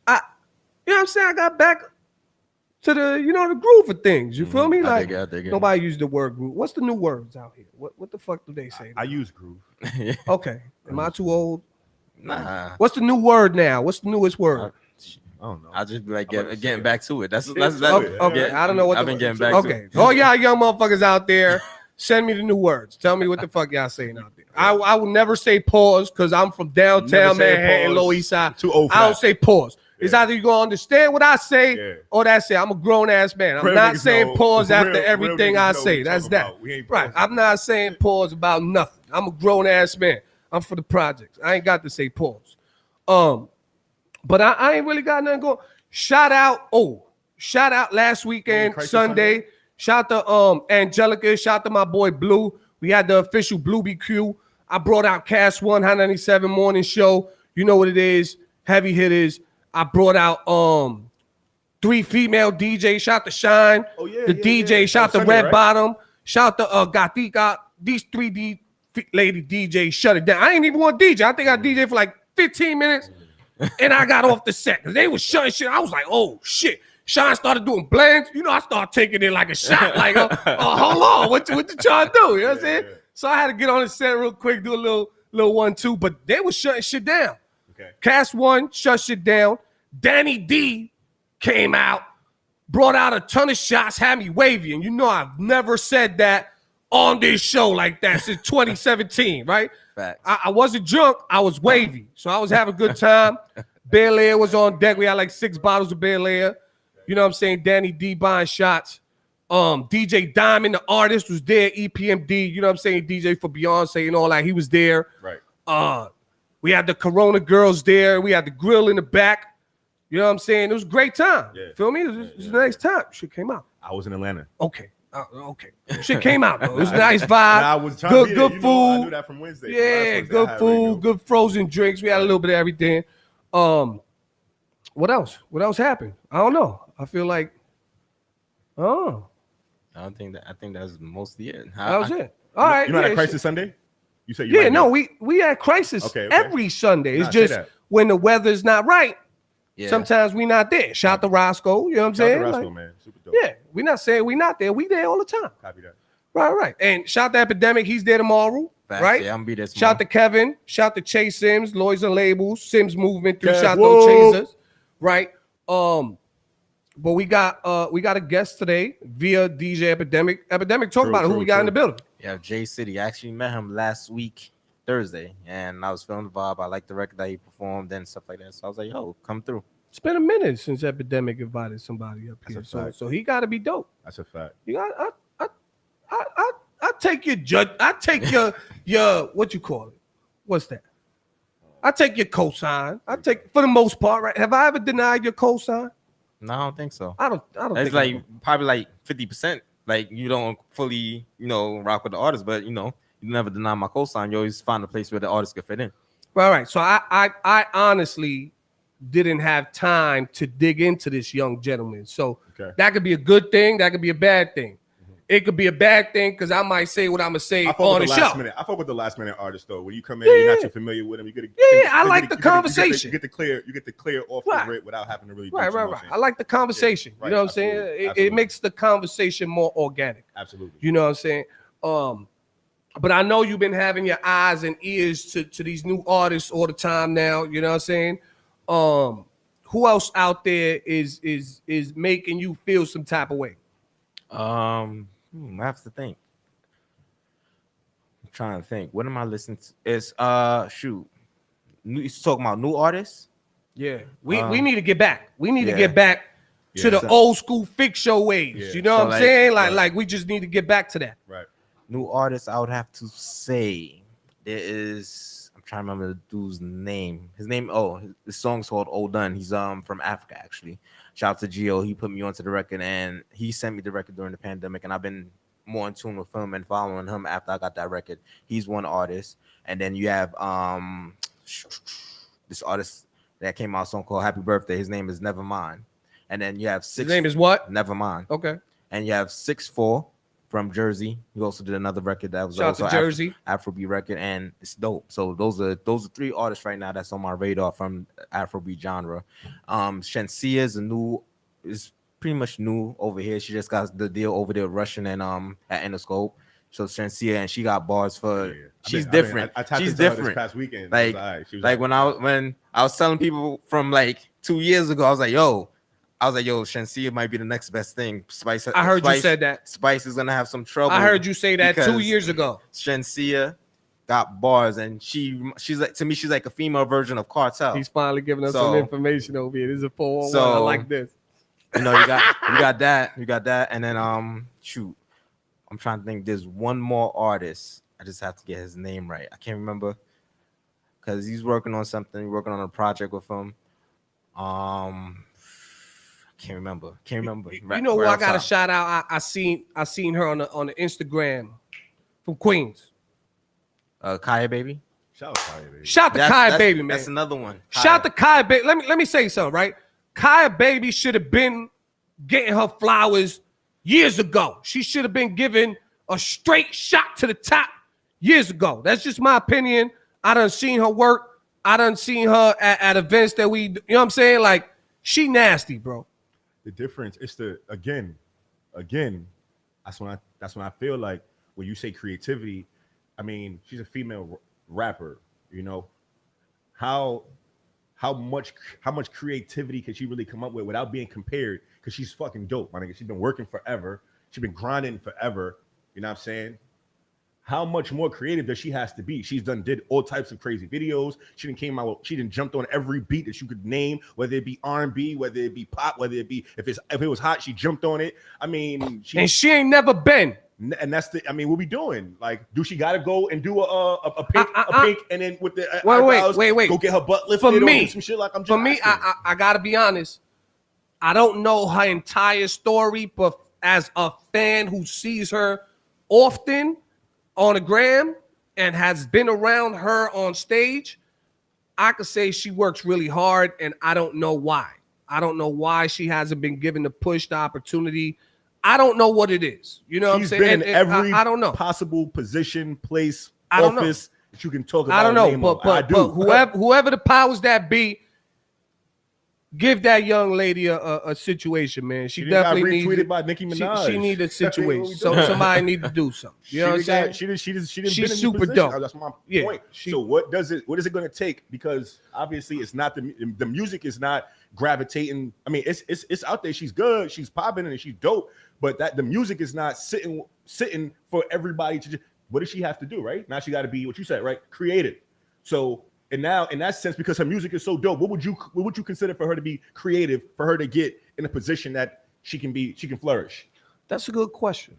K: I, you know what I'm saying? I got back to the, the groove of things. You feel me?
E: I
K: Like
E: dig it.
K: nobody used the word groove. What's the new words out here? What the fuck do they say?
J: I use groove.
K: Okay. Am I too old?
E: Nah.
K: What's the new word now? What's the newest word?
J: I don't know.
E: I'll just be like
J: I'm about to
E: getting
J: say
E: back to it. That's
K: Okay, okay. I don't know what
E: I've
K: the
E: been getting back to
K: Okay.
E: it.
K: All y'all young motherfuckers out there, send me the new words. Tell me what the fuck y'all saying out there. I will never say pause because I'm from downtown
J: Never say
K: Manhattan,
J: pause.
K: Lower East Side.
J: Too old for
K: I don't
J: that.
K: say pause. It's
J: Yeah.
K: either you gonna understand what I say
J: Yeah.
K: or that's it. I'm a grown ass man. I'm
J: Real
K: not
J: niggas
K: saying
J: know-
K: pause after
J: real
K: everything
J: niggas
K: I
J: know what
K: say.
J: we
K: That's
J: talking
K: that.
J: about. We ain't
K: Right.
J: pausing.
K: I'm not saying pause about nothing. I'm a grown ass man. I'm for the projects. I ain't got to say pause. But I ain't really got nothing going. Shout out last weekend,
J: Crisis
K: Sunday. Shout out to Angelica. Shout out to my boy Blue. We had the official Blue BQ. I brought out Cast One, High 97 morning show. You know what it is. Heavy hitters. I brought out 3 female DJs. Shout out to Shine.
J: Oh, yeah,
K: The
J: yeah,
K: DJ.
J: yeah.
K: Shout out to
J: Sunday,
K: Red
J: right?
K: Bottom. Shout out to Gatika. These 3 lady DJs shut it down. I ain't even want DJ. I think I DJ for like 15 minutes. And I got off the set because they was shutting shit. I was like, oh shit. Shine started doing blends. I started taking it like a shot. Like, hold on, what you trying to do? You know what I'm saying?
J: Yeah.
K: So I had to get on the set real quick, do a little 1-2. But they was shutting shit down.
J: Okay.
K: Cast One shut shit down. Danny D came out, brought out a ton of shots, had me wavy. And I've never said that on this show like that since 2017, right?
E: Facts.
K: I wasn't drunk. I was wavy. So I was having a good time. Bel Air was on deck. We had like 6 bottles of Bel Air. You know what I'm saying? Danny D buying shots. DJ Diamond, the artist, was there. EPMD, you know what I'm saying? DJ for Beyonce and all that. He was there.
J: Right.
K: We had the Corona girls there. We had the grill in the back. You know what I'm saying? It was a great time.
J: Yeah.
K: Feel me? It was a nice time. Shit came out.
J: I was in Atlanta.
K: Okay. Okay. Shit came out, though. It was a nice vibe.
J: Nah, I was trying to be there.
K: Good
J: I
K: food.
J: knew that from Wednesday.
K: Yeah, good food, good frozen drinks. We had a little bit of everything. What else? What else happened? I don't know. I feel like,
E: I think that's mostly it.
K: That was it. All right.
J: You know that
K: yeah,
J: Crisis
K: shit.
J: Sunday? You said you
K: Yeah,
J: might
K: no,
J: know.
K: we had Crisis
J: Okay.
K: every Sunday. It's
J: Nah, say
K: just
J: that.
K: when the weather's not right,
E: Yeah.
K: sometimes we not there. Shout out to Roscoe, you know what I'm
J: Shout out
K: saying?
J: to Roscoe,
K: Like,
J: man. Super dope.
K: yeah, we not saying we not there. We there all the time.
J: Copy that.
K: Right. And shout out to Epidemic, he's there tomorrow.
E: Facts.
K: Right?
E: Yeah, I'm gonna be there tomorrow.
K: Shout out to Kevin. Shout out to Chase Sims, Lawyers and Labels, Sims Movement through
J: Kev,
K: Shout out
J: whoa.
K: to Chasers. Right. But we got a guest today via DJ Epidemic. Epidemic, talk about it. Who we got in the building?
E: Yeah, Jay City. I actually met him last week, Thursday, and I was feeling the vibe. I liked the record that he performed and stuff like that. So I was like, yo, come through.
K: It's been a minute since Epidemic invited somebody up here.
J: That's a fact.
K: So he gotta be dope.
J: That's a fact.
K: You got I take your judge. I take your what you call it? What's that? I take your cosign. I take for the most part, right? Have I ever denied your cosign?
E: No, I don't think so.
K: I don't
E: It's
K: think
E: like probably like 50%. Like you don't fully, rock with the artist, but you never deny my cosign. You always find a place where the artist could fit in.
K: right. So I honestly didn't have time to dig into this young gentleman. So
J: Okay.
K: that could be a good thing. That could be a bad thing. it could be a bad thing because I might say what I'm gonna say on the show.
J: I fuck with the last minute artist though. When you come in, you're not too familiar with them. You get
K: I like the conversation.
J: You get to clear off the grid without having to really.
K: Right. I like the conversation. You know what I'm saying? It makes the conversation more organic.
J: Absolutely.
K: You know what I'm saying? But I know you've been having your eyes and ears to these new artists all the time now. You know what I'm saying? Who else out there is making you feel some type of way?
E: I have to think. I'm trying to think. What am I listening to? It's you talking about new artists?
K: Yeah, we need to get back. We need to get back to the old school Fix Show ways.
J: Yeah.
K: You know what I'm saying? Like we just need to get back to that.
J: Right.
E: New artists, I would have to say there is. I'm trying to remember the dude's name. His name. The song's called "Old Done." He's from Africa actually. Shout out to Gio. He put me onto the record and he sent me the record during the pandemic, and I've been more in tune with him and following him after I got that record. He's one artist, and then you have this artist that came out, a song called "Happy Birthday." His name is Nevermind, and then you have
K: His name is what?
E: Nevermind.
K: Okay.
E: And you have 6'4" from Jersey. He also did another record that was
K: Shout
E: also
K: out to Jersey.
E: Afrobeat record, and it's dope. So those are 3 artists right now that's on my radar from Afrobeat genre. Shensia is pretty much new over here. She just got the deal over there with Russian and at Interscope. So Shensia, and she got bars for. She's different. She's different. This
J: past weekend,
E: like when I was telling people from like 2 years ago, I was like, yo, Shensia might be the next best thing. Spice.
K: I heard you said that.
E: Spice is gonna have some trouble.
K: I heard you say that 2 years ago.
E: Shensia got bars, and she's like, to me, she's like a female version of Cartel.
K: He's finally giving us some information over here. This is a 411.
E: So,
K: I like this.
E: You know, you got that, and then I'm trying to think. There's one more artist. I just have to get his name right. I can't remember because he's working on something. Working on a project with him. Can't remember.
K: You know who I got a shout out? I seen her on the Instagram from Queens.
E: Kaya Baby.
J: Shout out to Kaya Baby.
K: Shout to Kaya Baby, man.
E: That's another one.
K: Shout to Kaya Baby. Let me say something, right? Kaya Baby should have been getting her flowers years ago. She should have been given a straight shot to the top years ago. That's just my opinion. I done seen her work. I done seen her at events that you know what I'm saying? Like, she nasty, bro.
J: The difference is again, that's when I feel like when you say creativity, I mean, she's a female rapper, you know. How much creativity can she really come up with without being compared? Because she's fucking dope, my nigga. She's been working forever. She's been grinding forever. You know what I'm saying? How much more creative does she has to be? She's did all types of crazy videos. She done jumped on every beat that you could name, whether it be R&B, whether it be pop, whether it be if it was hot, she jumped on it. I mean,
K: she ain't never been.
J: And that's what we doing? Like, do she got to go and do a pink and then with the
K: wait,
J: go get her butt lifted
K: for me,
J: or some shit like I'm just
K: for me, I gotta be honest. I don't know her entire story, but as a fan who sees her often on the gram and has been around her on stage, I could say she works really hard, and I don't know why. I don't know why she hasn't been given the push, the opportunity. I don't know what it is. You know what I'm saying?
J: Been in every
K: I don't know.
J: possible position, place,
K: office
J: know. That you can talk about.
K: I don't know, but whoever the powers that be, give that young lady a situation, man. She definitely needs.
J: Retweeted by Nicki Minaj.
K: She needs a situation. So somebody need to do something. You know what I'm saying? She's super dope.
J: That's my point. So what is it going to take? Because obviously it's not the music is not gravitating. I mean, it's out there. She's good. She's popping and she's dope. But that the music is not sitting for everybody to just. What does she have to do? Right now, she got to be what you said. Right, creative. So. And now, in that sense, because her music is so dope, what would you consider for her to be creative, for her to get in a position that she can flourish?
K: That's a good question.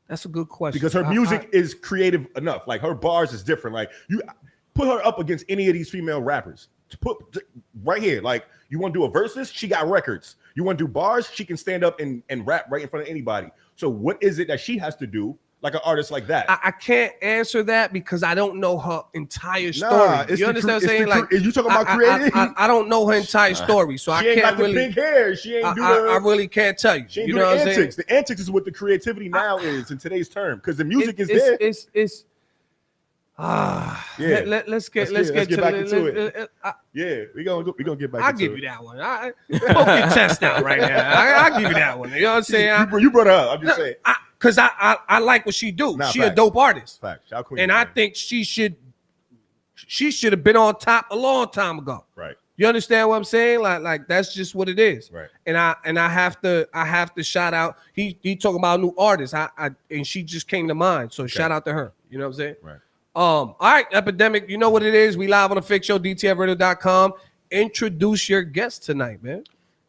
J: Because her music is creative enough. Like her bars is different. Like you put her up against any of these female rappers. Put right here. Like you want to do a versus? She got records. You want to do bars? She can stand up and rap right in front of anybody. So what is it that she has to do
L: like an artist like that?
K: I can't answer that because I don't know her entire story.
L: It's
K: You understand what I'm saying? Like,
L: you talking about creative?
K: I don't know her entire story, so I
L: She ain't
K: can't
L: got the
K: really.
L: pink hair. She ain't do the.
K: I really can't tell you.
L: She ain't
K: You
L: do
K: know
L: the
K: what I'm saying?
L: antics. The antics is what the creativity now is in today's term, because the music is there.
K: It's
L: Yeah.
K: Let's get
L: back into it. Yeah, we gonna get back.
K: I'll
L: into
K: give
L: it.
K: you that one. I poke your chest out right now. I'll give you that one. You know what I'm saying?
L: You brought her up. I'm just saying.
K: Because I like what she do.
L: Nah,
K: She
L: facts.
K: a dope artist.
L: Facts. Shout Queen,
K: And I
L: man.
K: think she should have been on top a long time ago.
L: Right.
K: You understand what I'm saying? Like that's just what it is.
L: Right.
K: And I have to shout out. He talking about new artists. And she just came to mind. So shout out to her. You know what I'm saying?
L: Right.
K: All right, Epidemic. You know what it is. We live on the Fix Show, DTFradio.com. Introduce your guest tonight, man.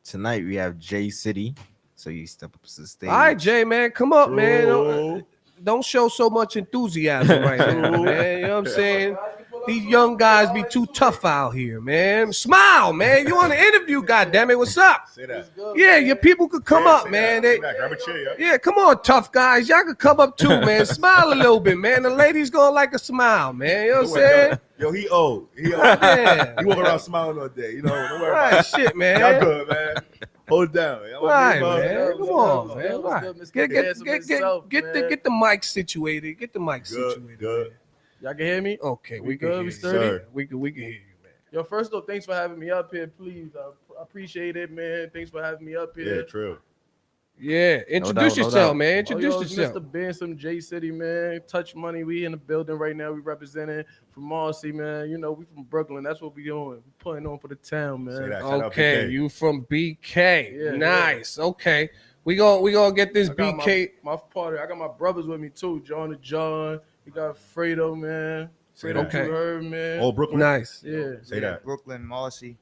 E: Tonight we have Jay City. So you step up to the stage.
K: All right, Jay, man. Come up, man. Don't show so much enthusiasm right now, man. You know what I'm saying? These young guys be too tough out here, man. Smile, man. You on the interview, goddammit. What's up?
L: Say that.
K: Yeah, your people could come up, man.
L: Say that. Grab a chair.
K: Yeah, come on, tough guys. Y'all could come up too, man. Smile a little bit, man. The ladies gonna like a smile, man. You know what I'm saying?
L: Yo, he old.
K: Yeah.
L: He walk around smiling all day. You know, don't worry
K: Right,
L: about it.
K: shit, man.
L: Y'all good, man. Hold it down. Y'all
K: Right,
L: good,
K: man. Come on, man.
M: What's
K: Right.
M: good, Mr.
K: Get
M: Handsome himself,
K: the mic situated. Get the mic
L: Good,
K: situated.
L: good.
M: Y'all can hear me?
K: Okay, we can
M: good?
K: hear
M: We
K: you.
M: sturdy?
L: Sir.
K: We can hear you, man.
M: Yo, first off, thanks for having me up here. Please, I appreciate it, man. Thanks for having me up here.
L: Yeah, true.
K: Yeah, introduce
E: no
K: yourself,
E: doubt.
K: man. Introduce
M: It's
K: yourself.
M: Mr. Benson, J City, man. Touch Money. We in the building right now. We representing from Marcy, man. You know, we from Brooklyn. That's what we doing. We putting on for the town,
L: Say
M: man.
L: that. Shout out
K: Okay,
L: BK.
K: you from BK.
M: Yeah,
K: Nice. Okay. We gonna get this
M: I got
K: BK.
M: my party. I got my brothers with me too. John and John. We got Fredo, man.
L: Say
M: Fredo,
L: that.
M: you
K: Okay.
M: heard, man.
L: Old Brooklyn.
K: Nice.
M: Yeah.
L: Say that.
N: Brooklyn, Marcy,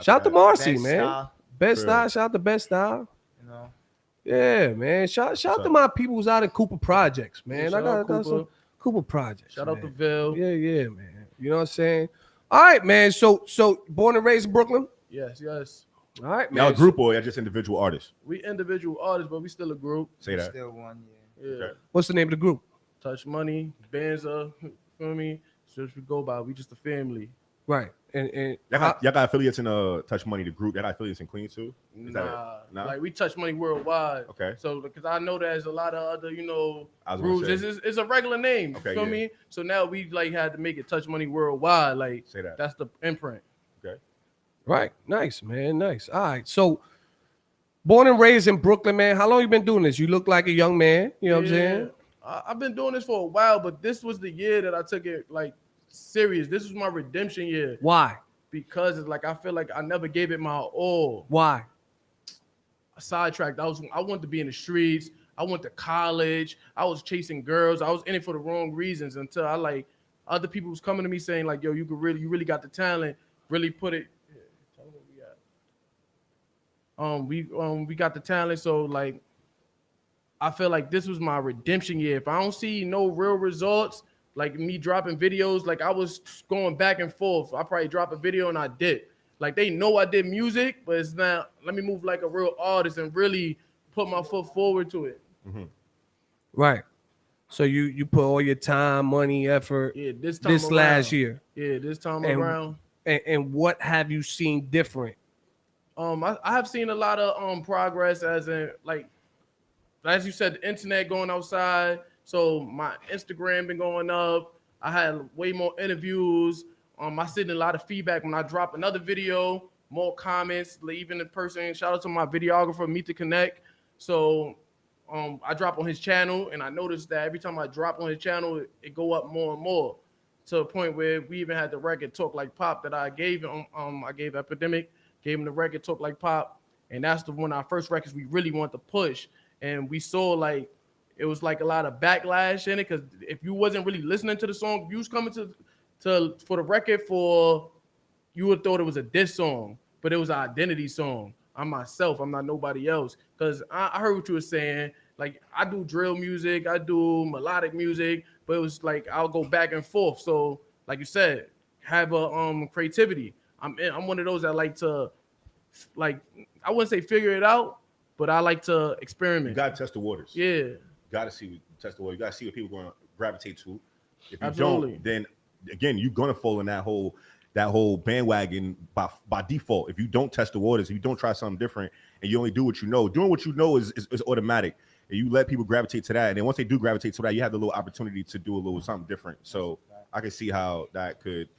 K: Shout out to Marcy,
N: Best
K: man.
N: Style,
K: Best
L: True.
K: style. Shout out to Best Style.
N: you know.
K: Yeah, man. Shout out to my people who's out of Cooper Projects, man.
M: Shout
K: I
M: out
K: got some
M: Cooper.
K: Cooper Projects.
M: Shout out to
K: man.
M: Ville.
K: Yeah, man. You know what I'm saying? All right, man. So born and raised in Brooklyn.
M: Yes.
K: All right, man.
L: Y'all a group or y'all just individual artists?
M: We individual artists, but we still a group.
L: Say that.
N: Still one,
M: Yeah.
L: Okay.
K: What's the name of the group?
M: Touch Money, Banza, feel me? So we go by. We just a family.
K: Right. And
L: Y'all got affiliates in Touch Money, the group. Y'all got affiliates in Queens too? Is that it?
M: Nah,
L: Nah?
M: like we touch money worldwide.
L: Okay.
M: So because I know there's a lot of other,
L: I was gonna
M: groups.
L: say.
M: It's a regular name.
L: Okay,
M: Feel
L: yeah.
M: me? So now we like had to make it touch money worldwide. Like
L: Say that.
M: that's the imprint.
L: Okay.
K: right. Nice, man. Nice. All right. So born and raised in Brooklyn, man. How long you been doing this? You look like a young man. You know what I'm saying?
M: I've been doing this for a while, but this was the year that I took it like serious. This was my redemption year
K: Why?
M: because it's like I feel like I never gave it my all.
K: Why?
M: Sidetracked. I wanted to be in the streets. I went to college. I was chasing girls. I was in it for the wrong reasons until I like other people was coming to me saying like, yo, you really got the talent. Really put it. Here, tell me what we got. We got the talent. So like, I feel like this was my redemption year. If I don't see no real results, like me dropping videos, like I was going back and forth. I probably drop a video and I did. Like they know I did music, but it's not. Let me move like a real artist and really put my foot forward to it.
L: Mm-hmm.
K: Right. So you put all your time, money, effort.
M: Yeah, this time around.
K: last year.
M: Yeah, this time
K: And-
M: around.
K: And what have you seen different?
M: I have seen a lot of progress as in like as you said, the internet going outside. So my Instagram been going up. I had way more interviews. I seen a lot of feedback when I drop another video, more comments, even in person. Shout out to my videographer, Meet to Connect. So I drop on his channel, and I noticed that every time I drop on his channel, it go up more and more to a point where we even had the record Talk Like Pop that I gave him. I gave Epidemic, gave him the record Talk Like Pop, and that's one of our first records we really want to push. And we saw like it was like a lot of backlash in it because if you wasn't really listening to the song, if you was coming to for the record for, you would thought it was a diss song, but it was an identity song. I'm myself. I'm not nobody else. Because I heard what you were saying. Like I do drill music, I do melodic music, but it was like I'll go back and forth. So like you said, have a creativity. I'm one of those that like to like I wouldn't say figure it out, but I like to experiment.
L: You gotta test the waters.
M: Yeah.
L: gotta test the water. You gotta see what people are gonna gravitate to. If you
M: Absolutely.
L: don't, then again, you're gonna fall in that whole bandwagon by default. If you don't test the waters, if you don't try something different, and you only do what you know, doing what you know is automatic. And you let people gravitate to that, and then once they do gravitate to that, you have the little opportunity to do a little something different. So I can see how that could.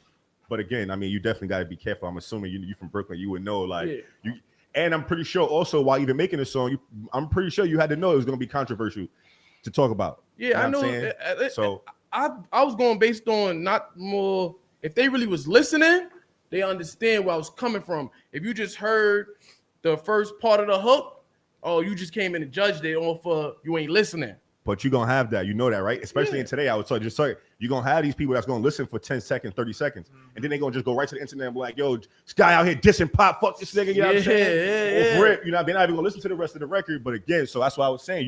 L: But again, I mean, you definitely got to be careful. I'm assuming you from Brooklyn, you would know, like you. And I'm pretty sure also while even making a song, I'm pretty sure you had to know it was going to be controversial to talk about.
M: Yeah,
L: you know
M: I know.
L: So
M: I was going based on not more. If they really was listening, they understand where I was coming from. If you just heard the first part of the hook, oh, you just came in and judged it off of you ain't listening.
L: But you're going to have that. You know that, right? Especially in today, I would tell you, you're going to have these people that's going to listen for 10 seconds, 30 seconds. And then they're going to just go right to the internet and be like, yo, this guy out here dissing Pop, fuck this nigga. You know what I'm saying?
M: Yeah.
L: Rip, you know, they're not even going to listen to the rest of the record. But again, so that's why I was saying,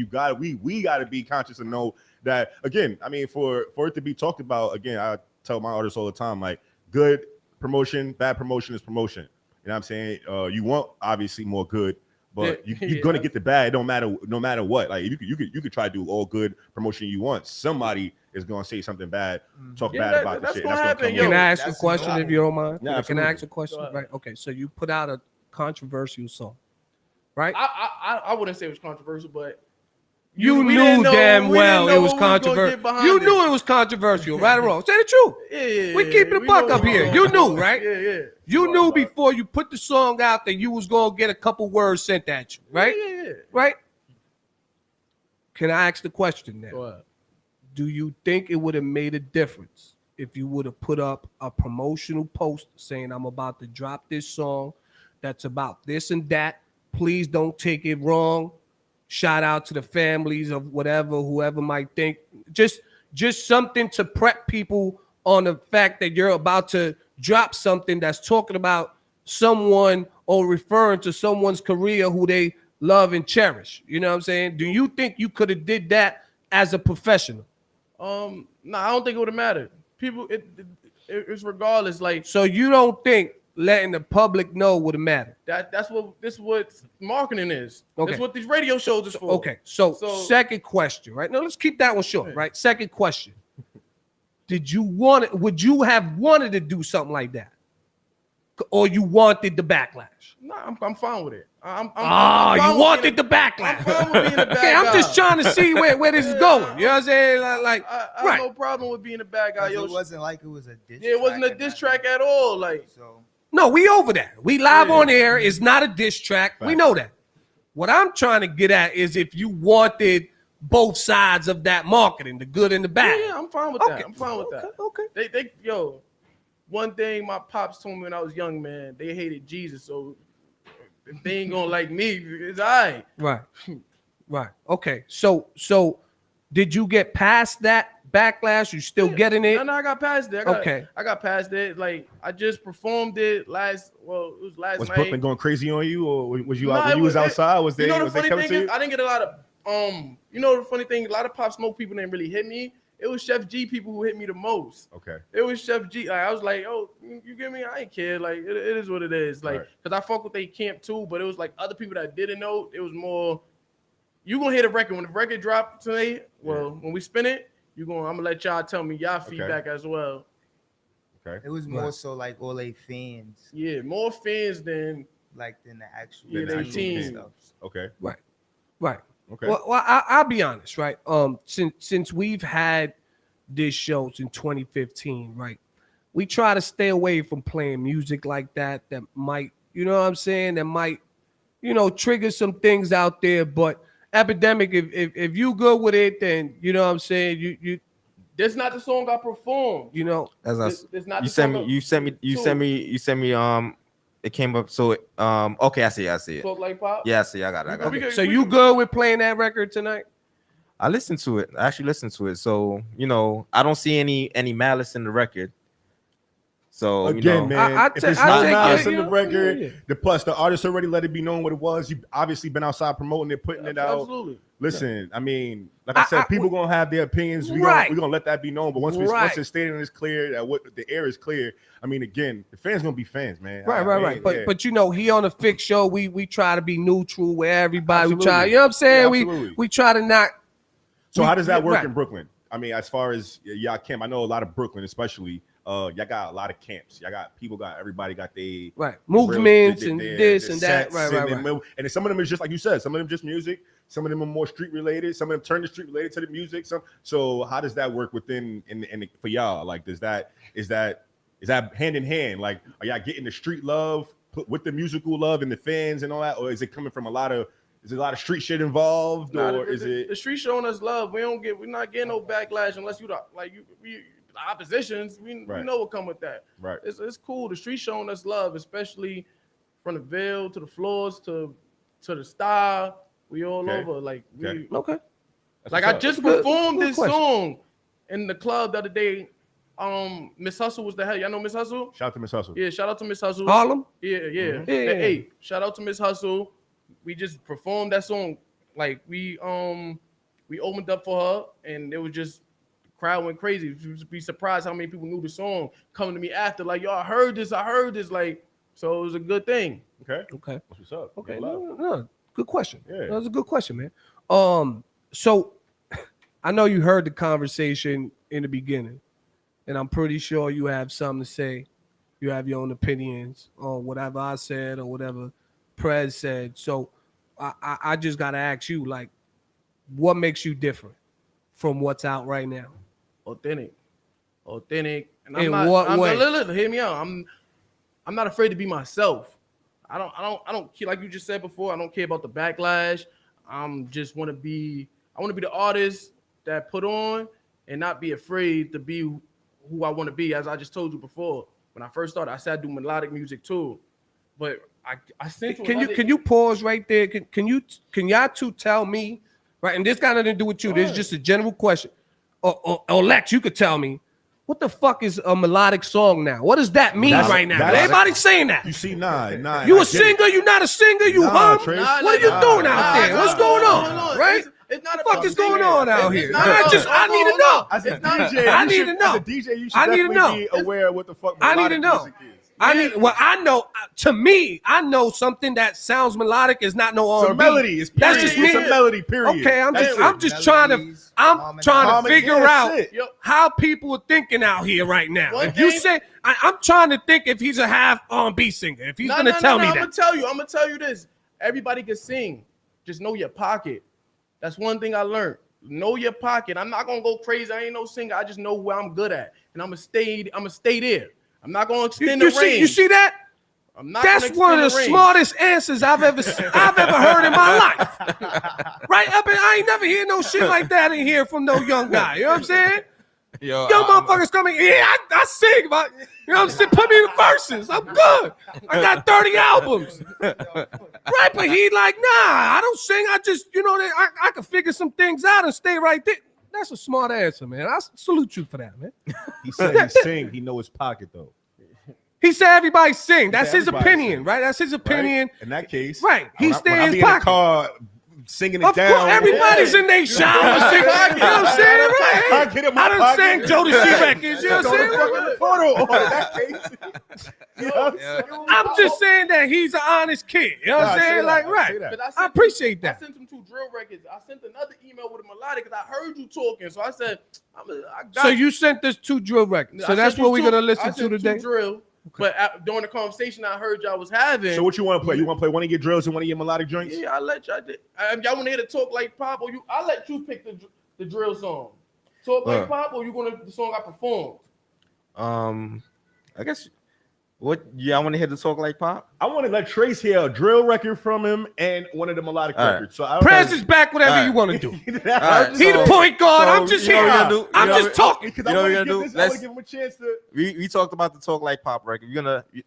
L: we got to be conscious and know that, again, I mean, for it to be talked about, again, I tell my artists all the time, like, good promotion, bad promotion is promotion. You know what I'm saying? You want, obviously, more good. But you're gonna get the bad. It no matter what. Like you could try to do all good promotion you want. Somebody is gonna say something bad, talk bad about the shit.
M: Gonna happen.
K: Can I ask a question if you don't mind?
L: Yeah,
K: can I ask a question? Right. Okay. So you put out a controversial song, right?
M: I wouldn't say it was controversial, but
K: you knew damn well it was controversial. You knew it was controversial, right or wrong? Say the truth.
M: Yeah.
K: We keeping the buck up here. You knew, right?
M: Yeah.
K: You knew before you put the song out that you was gonna get a couple words sent at you, right?
M: Yeah.
K: Right? Can I ask the question now? Do you think it would have made a difference if you would have put up a promotional post saying I'm about to drop this song that's about this and that? Please don't take it wrong. Shout out to the families of whoever might think. Just something to prep people on the fact that you're about to drop something that's talking about someone or referring to someone's career who they love and cherish. You know what I'm saying? Do you think you could have did that as a professional?
M: No, I don't think it would have mattered. People, it's regardless. Like,
K: so you don't think letting the public know would have mattered?
M: That's what marketing is.
K: Okay.
M: That's what these radio shows is for.
K: Okay. So second question, right? Now let's keep that one short, right? Second question. Would you have wanted to do something like that? Or you wanted the backlash?
M: No, I'm fine with it. I'm
K: you wanted the backlash.
M: I'm fine with being a bad guy.
K: I'm just trying to see where this is going. You know what I'm saying? Like,
M: I have no problem with being a bad guy. Yo,
N: it wasn't like it was a diss track.
M: Yeah, it wasn't a diss track at all. Like,
K: no, we over that. We live on air. It's not a diss track. We know that. What I'm trying to get at is if you wanted both sides of that marketing, the good and the bad.
M: Yeah, I'm fine with that. I'm fine with that.
K: Okay.
M: One thing my pops told me when I was young, man, they hated Jesus, so if they ain't gonna like me, it's all right.
K: Right. Okay. So did you get past that backlash? You still getting it?
M: No, I got past it. I got past it. Like, I just performed it last night.
L: Was Brooklyn going crazy on you, or was you out when you was outside? Was they
M: the funny
L: coming
M: thing
L: to
M: is,
L: you?
M: I didn't get a lot of the funny thing, a lot of Pop Smoke people didn't really hit me. It was Chef G people who hit me the most.
L: Okay.
M: It was Chef G. Like, I was like, oh, you get me? I ain't care. Like, it is what it is. Like, because I fuck with they camp too, but it was like other people that didn't know. It was more, you gonna hear the record. When the record dropped today, when we spin it, I'm gonna let y'all tell me y'all feedback as well.
N: Okay. It was more so like all they fans.
M: Yeah, more fans than
N: the actual.
M: Yeah, they team.
L: Okay.
K: Right.
L: Okay.
K: Well, I'll be honest, right? Since we've had this show in 2015, right? We try to stay away from playing music like that might, you know what I'm saying? That might, trigger some things out there. But Epidemic, if you good with it, then you know what I'm saying. You.
M: That's not the song I performed.
E: That's not. You sent me. It came up. So okay, I see it.
M: Talk Like Pop?
E: Yeah, I see. I got it.
K: Okay. So you good with playing that record tonight?
E: I listened to it. I actually listened to it. So I don't see any malice in the record. So
L: again, man, if it's not malice in the record, the artist already let it be known what it was. You've obviously been outside promoting it, putting it out.
M: Absolutely.
L: Listen, I mean, like I said, people gonna have their opinions. We're gonna let that be known. But once it's stated and it's clear that what the air is clear, I mean, again, the fans gonna be fans, man.
K: Right. But he on the Fix show. We try to be neutral with everybody. We try, you know what I'm saying? We try to not
L: So how does that work
K: right.
L: in Brooklyn? I mean, as far as y'all camp, I know a lot of Brooklyn, especially. Y'all got a lot of camps. Everybody got their
K: right movements and this and that.
L: Sets,
K: Right.
L: And some of them is just like you said. Some of them just music. Some of them are more street related. Some of them turn the street related to the music. So how does that work within for y'all? Like, is that hand in hand? Like, are y'all getting the street love with the musical love and the fans and all that, or is it coming from a lot of street shit involved, or is it
M: the street showing us love? We're not getting no backlash unless you the oppositions. We know what come with that.
L: Right.
M: It's cool. The street showing us love, especially from the Ville to the floors to the style. We all over. Like
K: okay.
M: Like I just performed this song in the club the other day. Miss Hustle was the hell. Y'all know Miss Hustle?
L: Shout out to Miss Hustle.
M: Yeah, shout out to Miss Hustle.
K: Harlem?
M: Yeah.
K: Mm-hmm.
M: Hey, shout out to Miss Hustle. We just performed that song. Like we opened up for her, and it was just the crowd went crazy. You would be surprised how many people knew the song coming to me after. Like, yo, I heard this. Like, so it was a good thing.
L: Okay.
K: That's
L: what's up.
K: Okay. No, good question.
L: Yeah.
K: That was a good question, man. So I know you heard the conversation in the beginning, and I'm pretty sure you have something to say. You have your own opinions on whatever I said or whatever Prez said. So I just got to ask you, like, what makes you different from what's out right now?
M: Authentic. And
K: In what way?
M: Hear me out. I'm not afraid to be myself. I don't care, like you just said before, I don't care about the backlash. I want to be the artist that put on and not be afraid to be who I want to be. As I just told you before, when I first started, I said I do melodic music too. But I sent
K: Can you pause right there? Can y'all two tell me, right? And this got nothing to do with you. This is just a general question. Or Lex, you could tell me, what the fuck is a melodic song now? What does that mean right now? Everybody's saying that.
L: You see, nah.
K: You a singer? You not a singer? You hum? What are you doing out there? What's going on? Right?
M: It's not
K: what the fuck is going on out here? I need to know.
L: As a DJ,
K: I need to know.
L: As a DJ, you should definitely be aware of what the fuck
K: I need to know. I know. To me, I know something that sounds melodic is not no R&B.
L: It's a melody. It's
K: That's just me.
L: It's a melody. Period.
K: Okay, I'm just trying to figure out how people are thinking out here right now. If you say, I'm trying to think if he's a half R&B singer. If he's gonna tell me that,
M: I'm gonna tell you this. Everybody can sing. Just know your pocket. That's one thing I learned. Know your pocket. I'm not gonna go crazy. I ain't no singer. I just know where I'm good at, and I'm gonna stay there. I'm not gonna extend the range.
K: You see that? That's one of the smartest answers I've ever heard in my life. Right up, and I ain't never hear no shit like that in here from no young guy. You know what I'm saying? Yo, motherfuckers coming. Yeah, I sing, but you know what I'm saying. Put me in the verses. I'm good. I got 30 albums. Right, but he like, nah, I don't sing. I just, I can figure some things out and stay right there. That's a smart answer, man. I salute you for that, man.
L: He said he sing. He know his pocket though.
K: He said everybody sing. That's his opinion, right? That's his opinion.
L: Right? In that case,
K: right? He stay in his pocket.
L: Car, singing it
K: of
L: down.
K: Course, everybody's in their shower singing. You know what I'm saying? Right? I done sang Jodeci records. You know what I'm saying? I'm just saying that he's an honest kid. You know what I'm saying? Like, right. I appreciate that.
M: I sent him 2 drill records. I sent another email with a melodic because I heard you talking. So I said,
K: so you sent us 2 drill records. So that's what we're going to listen to today?
M: 2 drill. But during the conversation I heard y'all was having.
L: So what you want to play? You want to play one of your drills and one of your melodic joints?
M: Yeah, I'll let y'all. Y'all want to hear the Talk Like Pop, or I'll let you pick the drill song. Talk Like Pop, or the song I performed?
E: I guess. What? Yeah, I want to hear the Talk Like Pop.
L: I want to let Trace hear a drill record from him and one of the melodic records. So
K: Prez is back. Whatever you want to do. He the point guard. I'm just here. I'm just talking.
E: You know what we're gonna do?
L: Let's give him a chance to.
E: We talked about the Talk Like Pop record.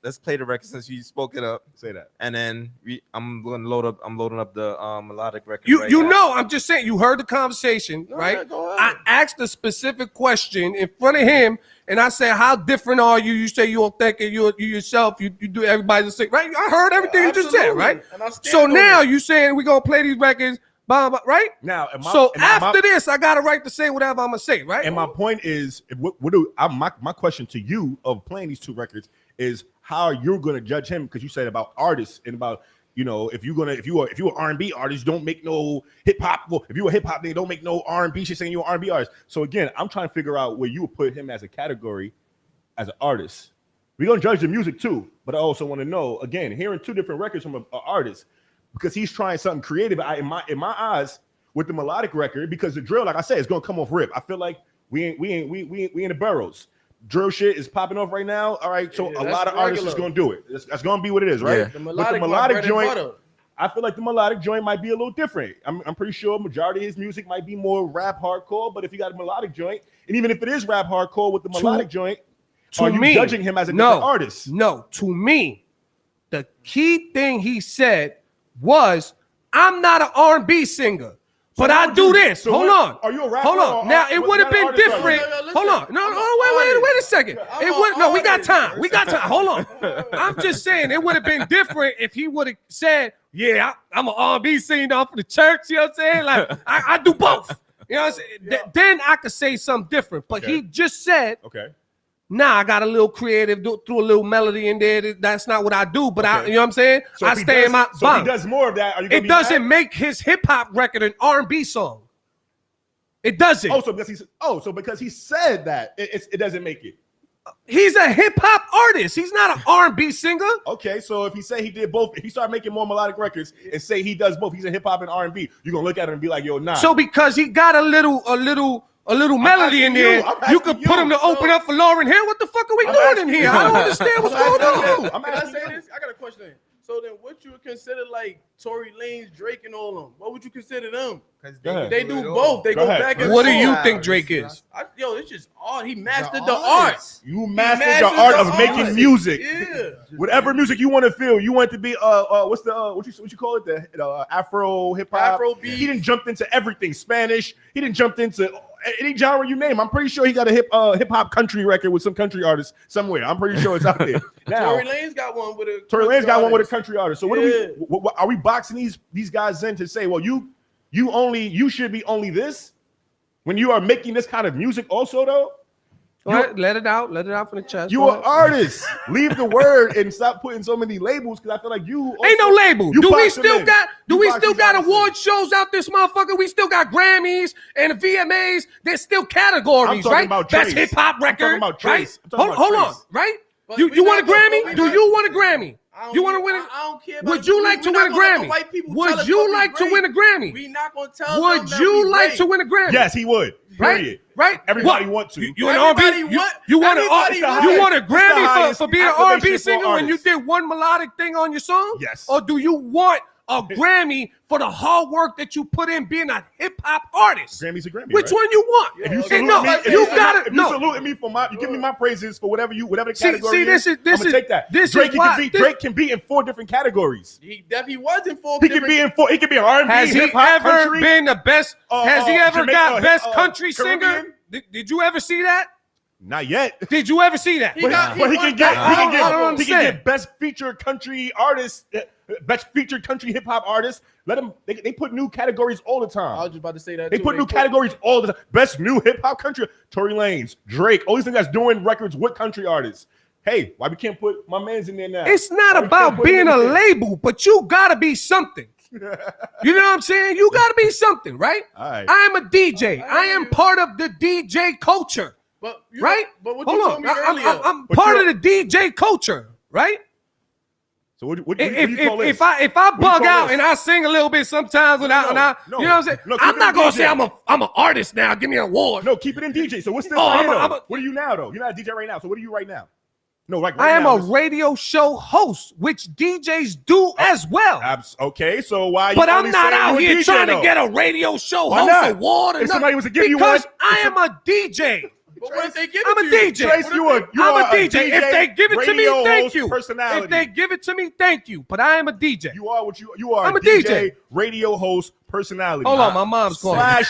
E: Let's play the record since you spoke it up.
L: Say that.
E: And then I'm loading up the melodic record.
K: I'm just saying. You heard the conversation, right? I asked a specific question in front of him. And I said, how different are you? You say you don't think you yourself. You do everybody's sick, right? I heard everything you just said, right? So now you saying we're going to play these records, blah, blah, right?
L: Now,
K: after this, I got a right to say whatever I'm going to say, right?
L: And my point is, my question to you of playing these 2 records is how you're going to judge him, because you said about artists and about You know, if you're an R&B artist, don't make no hip hop. Well, if you're a hip hop nigga, don't make no R&B shit saying you're an R&B artist. So again, I'm trying to figure out where you would put him as a category as an artist. We're gonna judge the music too, but I also want to know, again, hearing two different records from an artist, because he's trying something creative. In my eyes, with the melodic record, because the drill, like I said, is gonna come off rip. I feel like we in the burrows. Drill shit is popping off right now. All right, so a lot of artists is gonna do it. That's gonna be what it is, right?
E: Yeah.
M: The
L: But the melodic joint,
M: butter.
L: I feel like the melodic joint might be a little different. I'm pretty sure majority of his music might be more rap hardcore, but if you got a melodic joint, and even if it is rap hardcore with the melodic joint, are you judging him as a different artist?
K: No, to me, the key thing he said was, I'm not an R&B singer. But I do this. Hold on.
L: Are you a rapper?
K: Hold on. Now it would have been different. Hold on. No, wait a second. It would no. We got time. We got time. Hold on. I'm just saying it would have been different if he would have said, "Yeah, I'm an R&B singer for the church." You know what I'm saying? Like I do both. You know what I'm saying?
L: Yeah.
K: Then I could say something different. But he just said,
L: "Okay,
K: nah, I got a little creative, threw a little melody in there. That's not what I do, but I, you know what I'm saying?
L: So
K: I stay in my
L: So if he does more of that, are you gonna
K: it
L: be
K: doesn't
L: mad?
K: make his hip hop record an R&B song. It doesn't.
L: So because he said that, it doesn't make it.
K: He's a hip hop artist. He's not an R&B singer.
L: Okay, so if he say he did both, if he start making more melodic records and say he does both, he's a hip hop and R&B, you're gonna look at him and be like, yo, nah.
K: So because he got a little melody in there, you could put him to open up for Lauryn Hill. What the fuck are we doing in here? I don't understand what's going on.
M: Can I say this? I got a question. So then, what you would consider like Tory Lanez, Drake, and all them? What would you consider them? Because they do both. They go back and forth.
K: What do you think Drake is?
M: It's just art. He mastered the art.
L: You mastered the art of making music.
M: Yeah.
L: Whatever music you want to feel, you want it to be what you call it, the Afro hip hop.
M: Afrobeat.
L: He didn't jump into everything. Spanish. He didn't jump into any genre you name. I'm pretty sure he got a hip hop country record with some country artists somewhere. I'm pretty sure it's out there. Now,
M: Tory Lanez got one with a
L: country artist. So what are we boxing these guys in to say? Well, you should be only this when you are making this kind of music also though.
K: All right, let it out from the chest.
L: You an artist. Leave the word and stop putting so many labels because I feel like you
K: ain't no label. Do we still got
L: award
K: award shows out this motherfucker? We still got Grammys and the VMAs. There's still categories, right? Best hip hop record, right? Hold on, right? You want a Grammy? Do you want a Grammy? You want to win it?
M: I don't care.
K: Would you like to win a Grammy? Would you like to win a Grammy?
M: We not gonna tell.
K: Would you like to win a Grammy?
L: Yes, he would. Period.
K: Right?
L: Everybody wants to.
K: You an R&B? You want a Grammy for being an R&B singer when you did one melodic thing on your song?
L: Yes.
K: Or do you want a Grammy for the hard work that you put in being a hip hop artist?
L: Grammy's a Grammy.
K: Which
L: right?
K: one you want?
L: If you salute me for you give me my praises for whatever category. I'm gonna take that. Drake can be in 4 different categories.
M: He definitely was in 4.
L: He can be in 4. He can be an R&B.
K: Has he ever been the best? Has he ever got best country
L: Caribbean?
K: singer? Did you ever see that?
L: Not yet.
K: Did you ever see that?
L: But he can get best featured country artist, best featured country hip hop artist. Let them. They put new categories all the time.
M: I was just about to say that.
L: They put new categories all the time. Best new hip hop country. Tory Lanez, Drake, all these things that's doing records with country artists. Hey, why we can't put my man's in there now?
K: It's not about being a label, but you gotta be something. You know what I'm saying? You gotta be something, right?
L: All right.
K: I am a DJ. I am part of the DJ culture. Right?
M: But what you told me earlier,
K: I'm part of the DJ culture, right?
L: So what do you call this?
K: If I bug out and I sing a little bit sometimes you know what I'm saying? I'm not gonna say I'm an artist now. Give me an award.
L: No, keep it in DJ. So what's this? What are you now though? You're not a DJ right now. So what are you right now? No, like
K: I am a radio show host, which DJs do as well.
L: Okay, so why?
K: But I'm not out here trying to get a radio show host award.
L: If somebody was to give you one,
K: because I am a DJ.
M: But what if they give
K: I'm
M: it
K: a
M: to
K: DJ. I'm a DJ. If they give it to me, thank you. If they give it to me, thank you. But I am a DJ.
L: You are what you are.
K: I'm a DJ,
L: radio host, personality.
K: Hold on, my mom's calling. I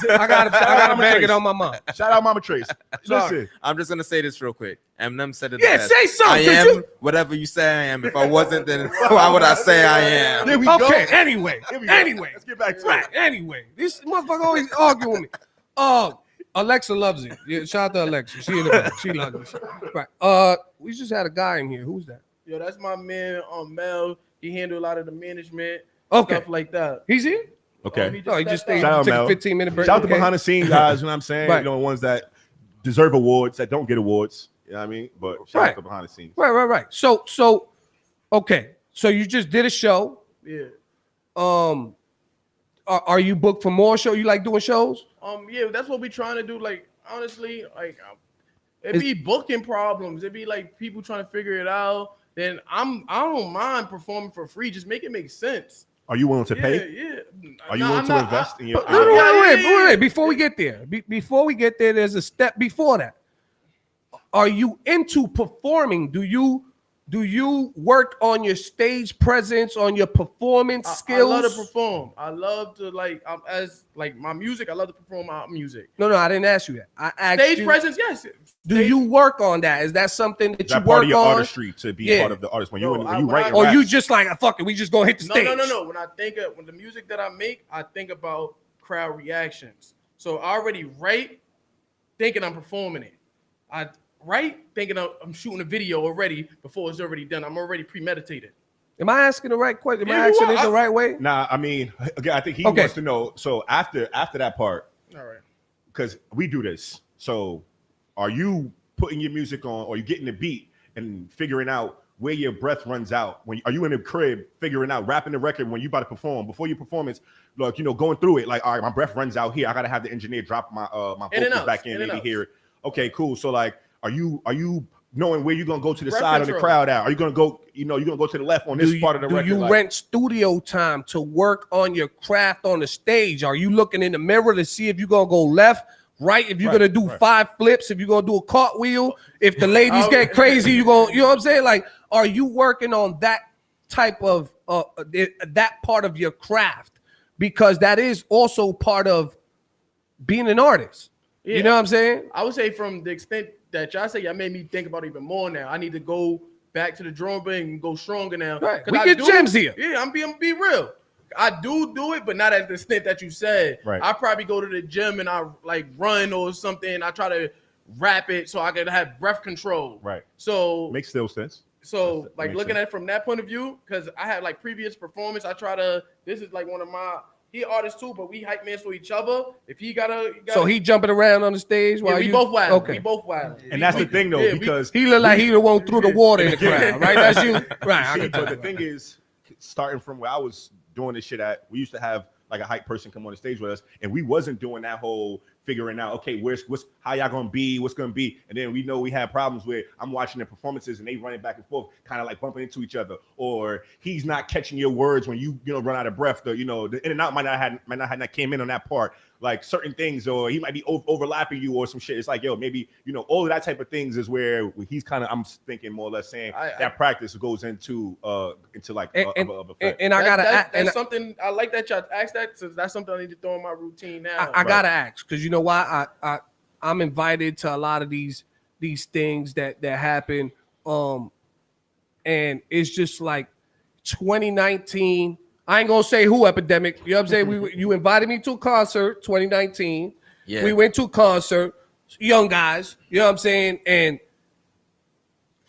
K: gotta bag it on my mom.
L: Shout out Mama Trace. Listen,
E: I'm just gonna say this real quick. Eminem said it.
K: Yeah, say something.
E: I am whatever you say I am. If I wasn't, then why would I say I am?
K: Okay. Anyway,
L: let's get back to it.
K: Anyway, this motherfucker always arguing with me. Alexa loves it. Yeah, shout out to Alexa. She in the back. She loves it. Right. We just had a guy in here. Who's that?
M: Yo, that's my man Mel. He handled a lot of the management,
K: Okay.
M: stuff like that.
K: He's here.
L: Okay.
K: He just stayed.
L: Shout out,
K: Took a
L: Mel.
K: 15-minute break.
L: Shout out to
K: Okay.
L: behind the scenes guys. You know what I'm saying?
K: Right.
L: You know, ones that deserve awards that don't get awards. You know what I mean? But shout
K: Right.
L: out to behind the scenes.
K: Right. So, okay. So you just did a show.
M: Yeah.
K: Are you booked for more show? You like doing shows?
M: Yeah, that's what we trying to do. Like, honestly, like, it be booking problems. It be like people trying to figure it out. Then I don't mind performing for free. Just make it make sense.
L: Are you willing to pay?
M: Yeah.
L: Are you willing to invest in your?
K: No, wait. Before we get there, there's a step before that. Are you into performing? Do you work on your stage presence, on your performance skills?
M: I love to perform. I love to as my music. I love to perform my music.
K: No, I didn't ask you that. I asked
M: Stage
K: you,
M: presence, yes.
K: Do you work on that? Is that something that
L: Is
K: you
L: that
K: work
L: part of your
K: on?
L: artistry to be part of the artist when you write?
K: Or you just like fuck it, we just gonna hit the stage?
M: No. When the music that I make, I think about crowd reactions. So I already write thinking I'm performing it. I write thinking I'm shooting a video already before it's already done. I'm already premeditated.
K: Am I asking the right question? Am I asking it the right way?
L: Nah, I mean, again, I think he wants to know. So after that part,
M: all right,
L: because we do this. So are you putting your music on, or you getting the beat and figuring out where your breath runs out? Are you in the crib figuring out, rapping the record when you about to perform, before your performance, like, going through it, like, all right, my breath runs out here. I gotta have the engineer drop my vocals back in, maybe hear it. Okay, cool. So like, are you knowing where you're gonna go to the side of the crowd at? Are you gonna go, you're gonna go to the left on this part of the record?
K: Do you rent studio time to work on your craft on the stage? Are you looking in the mirror to see if you're gonna go left, right? If you're gonna do 5 flips, if you're gonna do a cartwheel, if the ladies get crazy, you know what I'm saying? Like, are you working on that type of that part of your craft? Because that is also part of being an artist.
M: Yeah.
K: You know what I'm saying?
M: I would say from the extent that y'all say, y'all made me think about it even more now. I need to go back to the drawing board and go stronger now.
K: Right. We get gems here.
M: Yeah, I'm being real. I do it, but not at the extent that you said.
L: Right.
M: I probably go to the gym and I like run or something. I try to rap it so I can have breath control.
L: Right.
M: So
L: makes still sense.
M: So like looking at it from that point of view, because I had like previous performance, this is like one of my, he artist too, but we hype man for each other. If he gotta
K: so he jumping around on the stage while
M: we both wild.
K: Okay.
M: We both wild.
L: And that's the thing though, because
K: he look like he the one threw the water in the crowd, right? That's you, right?
L: See, but the thing is, starting from where I was doing this shit at, we used to have like a hype person come on the stage with us, and we wasn't doing that whole figuring out, okay, what's how y'all gonna be, what's gonna be, and then we know we had problems where I'm watching the performances and they running back and forth, kind of like bumping into each other, or he's not catching your words when you run out of breath. The the in and out might not have came in on that part, like certain things, or he might be overlapping you or some shit. It's like, yo, maybe all of that type of things is where he's kind of, I'm thinking more or less saying that practice goes into like
K: and I gotta
M: that's something I like that y'all asked that, so that's something I need to throw in my routine now.
K: I gotta ask, because you know why I'm invited to a lot of these things that happen, and it's just like 2019. I ain't gonna say who, Epidemic. You know what I'm saying? You invited me to a concert 2019.
E: Yeah.
K: We went to a concert, young guys. You know what I'm saying? And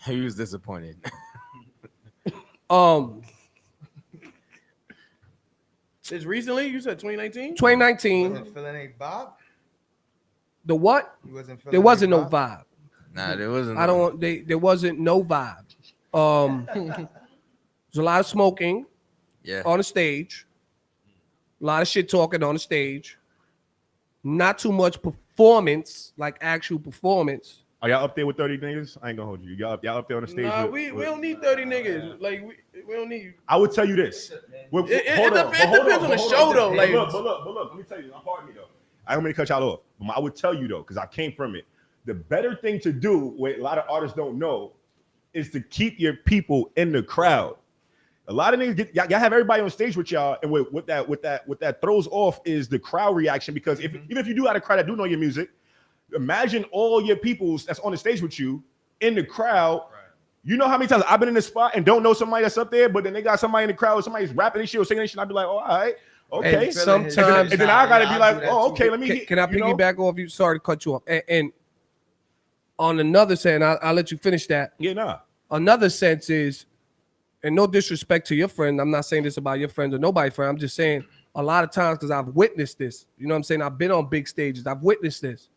E: he was disappointed.
M: It's recently, you said 2019?
K: 2019.
N: Wasn't feeling any Bob?
K: The what?
N: You wasn't feeling
K: There wasn't
N: any
K: no vibe.
E: Nah, there wasn't.
K: There wasn't no vibe. There's a lot of smoking.
E: Yeah.
K: On the stage. A lot of shit talking on the stage. Not too much performance, like actual performance.
L: Are y'all up there with 30 niggas? I ain't gonna hold you. Y'all up there on the stage?
M: Nah, we don't need 30 niggas. Like we don't need.
L: I would tell you this.
M: It depends on the show though. Like,
L: but look, let me tell you. Pardon me though. I don't mean to cut y'all off. But I would tell you though, because I came from it. The better thing to do, what a lot of artists don't know, is to keep your people in the crowd. A lot of niggas y'all have everybody on stage with y'all, and what that throws off is the crowd reaction. Because even if you do have a crowd that do know your music, imagine all your peoples that's on the stage with you in the crowd. Right. You know how many times I've been in the spot and don't know somebody that's up there, but then they got somebody in the crowd, somebody's rapping this shit or singing this shit. I'd be like, oh, all right, okay.
K: And sometimes,
L: and then I gotta be like, oh, okay, let me.
K: Can I piggyback off you? Sorry to cut you off. And on another sense, I'll let you finish that.
L: Yeah, nah.
K: Another sense is and no disrespect to your friend, I'm not saying this about your friends or nobody's friend. I'm just saying a lot of times because I've witnessed this. You know what I'm saying? I've been on big stages. I've witnessed this.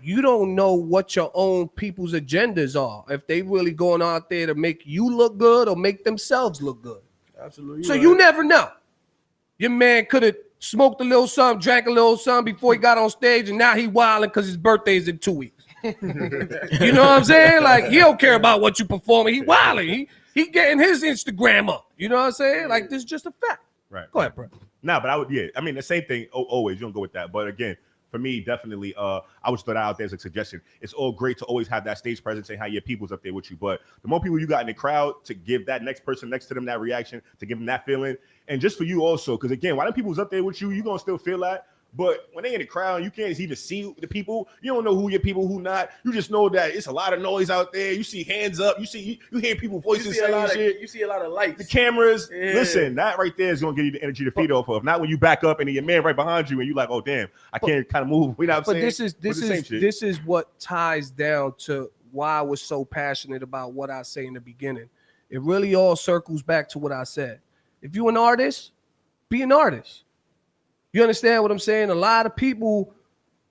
K: You don't know what your own people's agendas are. If they really going out there to make you look good or make themselves look good.
M: Absolutely.
K: So you never know. Your man could have smoked a little something, drank a little something before he got on stage, and now he wilding because his birthday is in 2 weeks. You know what I'm saying? Like, he don't care about what you performing. He wilding. He getting his Instagram up. You know what I'm saying? Like, this is just a fact.
L: Right.
K: Go ahead, bro.
L: Nah, but I mean, the same thing always. You don't go with that. But again, for me, definitely, I would throw that out there as a suggestion. It's all great to always have that stage presence and have your people's up there with you. But the more people you got in the crowd to give that next person next to them that reaction, to give them that feeling, and just for you also, because again, while the people's up there with you, you're going to still feel that. But when they in the crowd, you can't even see the people. You don't know who your people, who not. You just know that it's a lot of noise out there. You see hands up. You hear people voices saying shit.
M: You see a lot of lights.
L: The cameras.
M: Yeah.
L: Listen, that right there is going to give you the energy to feed off of. Not when you back up and your man right behind you and you like, oh damn, I can't kind of move. You know what I'm saying?
K: This is what ties down to why I was so passionate about what I say in the beginning. It really all circles back to what I said. If you're an artist, be an artist. You understand what I'm saying? A lot of people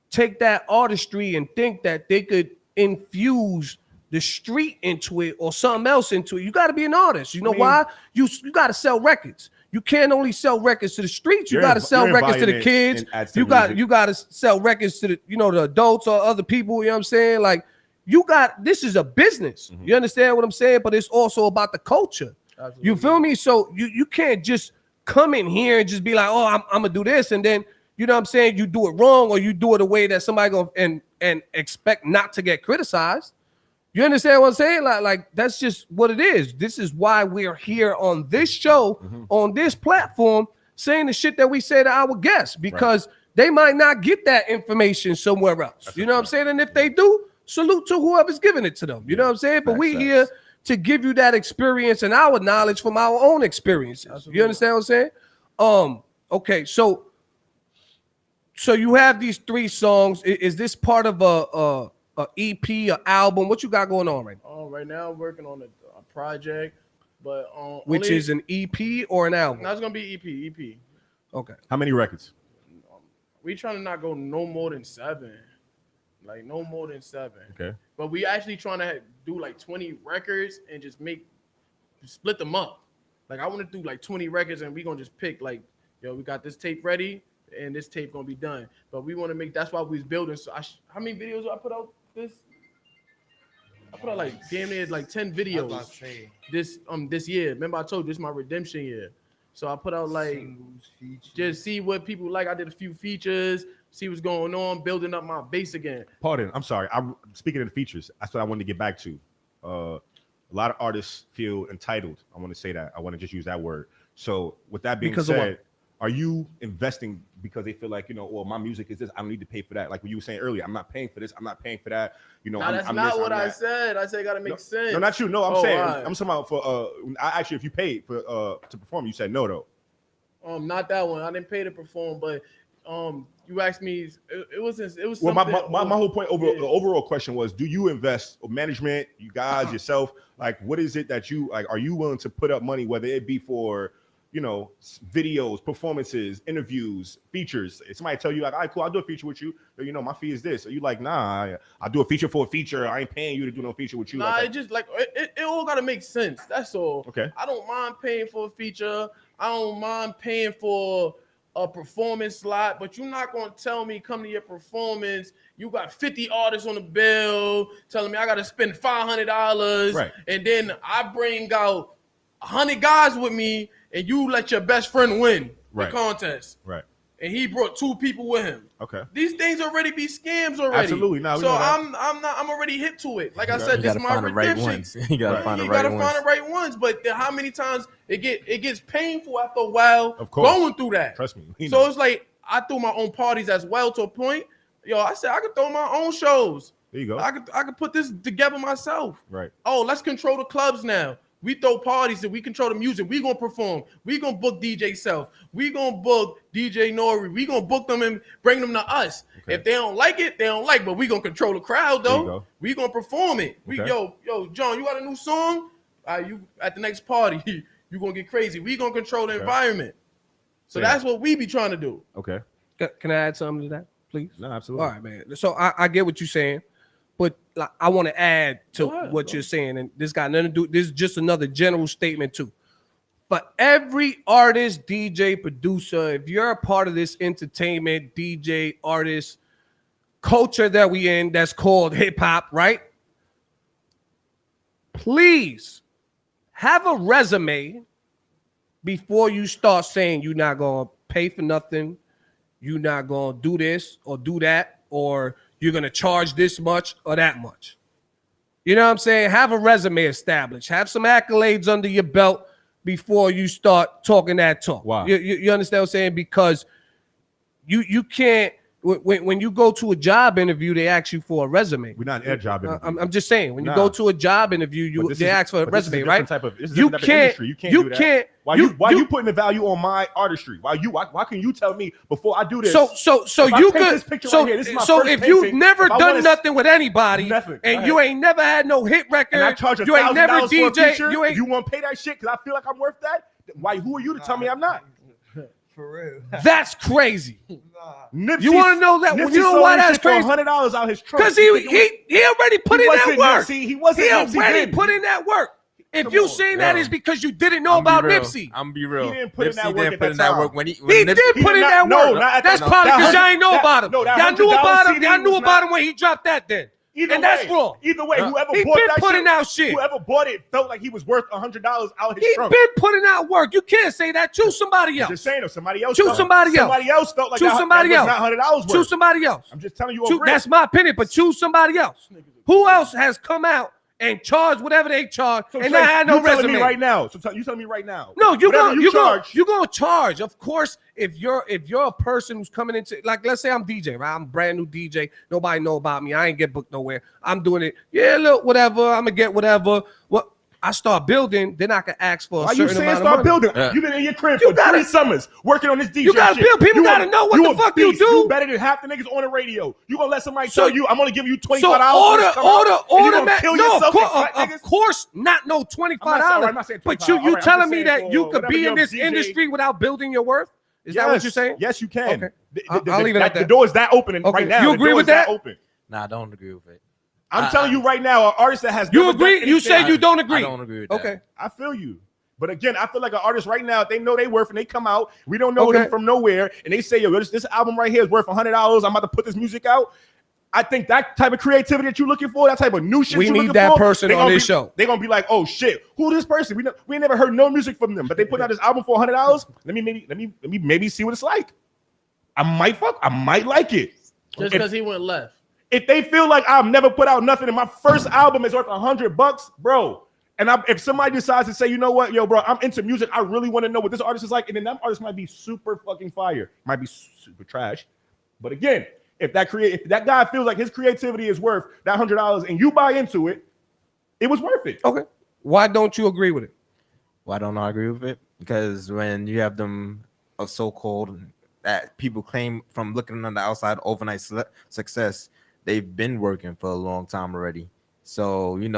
K: take that artistry and think that they could infuse the street into it or something else into it. You got to be an artist. You know why? You got to sell records. You can't only sell records to the streets. You got to sell records to the kids. You got to sell records to the the adults or other people. You know what I'm saying? Like, this is a business. Mm-hmm. You understand what I'm saying? But it's also about the culture. Absolutely. You feel me? So you can't just come in here and just be like, oh, I'm gonna do this, and then you know what I'm saying, you do it wrong, or you do it a way that somebody go and expect not to get criticized. You understand what I'm saying? Like that's just what it is. This is why we're here on this show, on this platform, saying the shit that we say to our guests, because they might not get that information somewhere else. That's you know what I'm saying? And if they do, salute to whoever's giving it to them. You know what I'm saying? But we here to give you that experience and our knowledge from our own experiences. Absolutely. You understand what I'm saying? Okay, so you have these 3 songs. Is this part of a EP, an album? What you got going on right now?
M: Right now, I'm working on a project, but
K: which is an EP or an album?
M: No, it's gonna be EP.
K: Okay.
L: How many records?
M: We trying to not go no more than 7. Like no more than 7.
L: Okay.
M: But we actually trying to do like 20 records and just split them up. Like I want to do like 20 records and we gonna just pick like, we got this tape ready and this tape gonna be done. But we want to make, that's why we was building. So how many videos do I put out I put out like damn near like 10 videos this year. Remember I told you this is my redemption year. So I put out like singles, just see what people like. I did a few features, see what's going on, building up my base again.
L: Pardon, I'm sorry. I'm speaking of the features. That's what I wanted to get back to. A lot of artists feel entitled. I want to say that. I want to just use that word. So with that being said, are you investing because they feel like, well, my music is this, I don't need to pay for that. Like what you were saying earlier, I'm not paying for this, I'm not paying for that.
M: That's not what I said. I said it gotta make sense.
L: No, not you. No, I'm saying, I'm talking about for actually, if you paid for to perform, you said no though.
M: Not that one. I didn't pay to perform, but you asked me, it was
L: well, my whole point the overall question was, do you invest, or management, you guys, yourself, like what is it that you like, are you willing to put up money, whether it be for videos, performances, interviews, features? If somebody tell you like, all right, cool, I'll do a feature with you, but my fee is this. Are you like, nah, I'll do a feature for a feature. I ain't paying you to do no feature with you.
M: Nah, it just like it all gotta make sense. That's all.
L: Okay.
M: I don't mind paying for a feature. I don't mind paying for a performance slot, but you're not gonna tell me come to your performance, you got 50 artists on the bill, telling me I gotta spend $500,
L: right,
M: and then I bring out 100 guys with me, and you let your best friend win the contest.
L: Right.
M: And he brought 2 people with him.
L: Okay.
M: These things already be scams already.
L: Absolutely. No,
M: so I'm already hip to it. Like I said, this is my redemption.
E: You gotta find the right ones.
M: But how many times it gets painful after a while
L: going
M: through that.
L: Trust me.
M: So it's like I threw my own parties as well to a point. I said I could throw my own shows.
L: There you go.
M: I could put this together myself.
L: Right.
M: Oh, let's control the clubs now. We throw parties and we control the music. We gonna perform. We gonna book DJ Self. We gonna book DJ Nori. We gonna book them and bring them to us. Okay. If they don't like it, they don't like it. But we gonna control the crowd though. We gonna perform it. Okay. Yo, John, you got a new song? You at the next party, you gonna get crazy. We gonna control the environment. So that's what we be trying to do.
L: Okay.
K: Can I add something to that, please?
L: No, absolutely.
K: All right, man. So I get what you're saying, but like, I want to add to what you're saying, and this got nothing to do. This is just another general statement too. For every artist, DJ, producer, if you're a part of this entertainment, DJ, artist culture that we in, that's called hip hop, right? Please have a resume before you start saying you're not gonna pay for nothing, you're not gonna do this or do that, or you're gonna charge this much or that much. You know what I'm saying? Have a resume established. Have some accolades under your belt before you start talking that talk.
L: Wow.
K: You understand what I'm saying? Because you can't. When you go to a job interview, they ask you for a resume.
L: We're not in a job interview.
K: I'm just saying, when you go to a job interview, they ask for a resume, right?
L: You can't do that. Why you putting the value on my artistry? Why can you tell me before I do this?
K: So you could. So if you've never done nothing with anybody, and you ain't never had no hit record,
L: and I charge
K: you ain't never DJ,
L: you want to pay that shit because I feel like I'm worth that? Why? Who are you to tell me I'm not?
N: For real.
K: That's crazy.
L: Nipsey,
K: you want to know that? You know why that's crazy?
L: $100 out his trunk.
K: Because he already put in that work.
L: He wasn't.
K: He already put in that work. If you saying that is because you didn't know about Nipsey.
E: I'm be real.
L: He didn't put in that work.
E: Put in that work when he
K: did put in that work. That's probably because y'all ain't know about him. Y'all knew about him. Y'all knew about him when he dropped that then. That's wrong.
L: Either way, whoever
K: he
L: bought
K: been
L: that
K: putting out shit.
L: Whoever bought it felt like he was worth $100 out his trunk.
K: He been putting out work. You can't say that. Choose somebody else.
L: I'm just saying, if somebody else.
K: Choose somebody else.
L: Somebody else felt like
K: choose somebody else.
L: Not $100 worth.
K: Choose somebody else.
L: I'm just telling you.
K: That's my opinion, but choose somebody else. Who else has come out and charged whatever they charge and not had no resume?
L: Telling me right now. You telling me right now.
K: No, you're gonna charge. Of course, if you're a person who's coming into, like, let's say I'm DJ, right? I'm a brand new DJ. Nobody know about me. I ain't get booked nowhere. I'm doing it. Yeah, look, whatever. I'm gonna get whatever. What I start building, then I can ask for a certain amount of money.
L: Why you saying start building? You've been in your crib for 3 summers working on this DJ.
K: You gotta build. People gotta know what the fuck you do.
L: You better than half the niggas on the radio. You gonna let somebody tell you I'm gonna give you $25?
K: So order. Of course, not no $25. But you telling me that you could be in this industry without building your worth? Is that what you're saying?
L: Yes, you can.
K: Okay. I'll leave it at that.
L: The door is that open right now.
K: You agree with that?
E: Nah, I don't agree with it.
L: I'm telling you right now, an artist that has
K: you agree. You say you don't agree.
E: I don't agree with that.
K: Okay,
L: I feel you. But again, I feel like an artist right now, they know they worth and they come out. We don't know them from nowhere, and they say, "Yo, this album right here is worth $100. I'm about to put this music out." I think that type of creativity that you're looking for, that type of new shit
K: we
L: you're
K: need
L: looking
K: that
L: for,
K: person on this show.
L: They're gonna be like, "Oh shit, who is this person? We never heard no music from them, but they put out this album for $100. Let me maybe see what it's like. I might like it
M: just because he went left."
L: If they feel like I've never put out nothing and my first album is worth $100, bro, and if somebody decides to say, you know what, yo, bro, I'm into music, I really want to know what this artist is like, and then that artist might be super fucking fire, might be super trash, but again, if that guy feels like his creativity is worth that $100 and you buy into it, it was worth it.
K: Okay, why don't you agree with it?
E: Why don't I agree with it? Because when you have them of so-called that people claim from looking on the outside overnight success, they've been working for a long time already. So, you've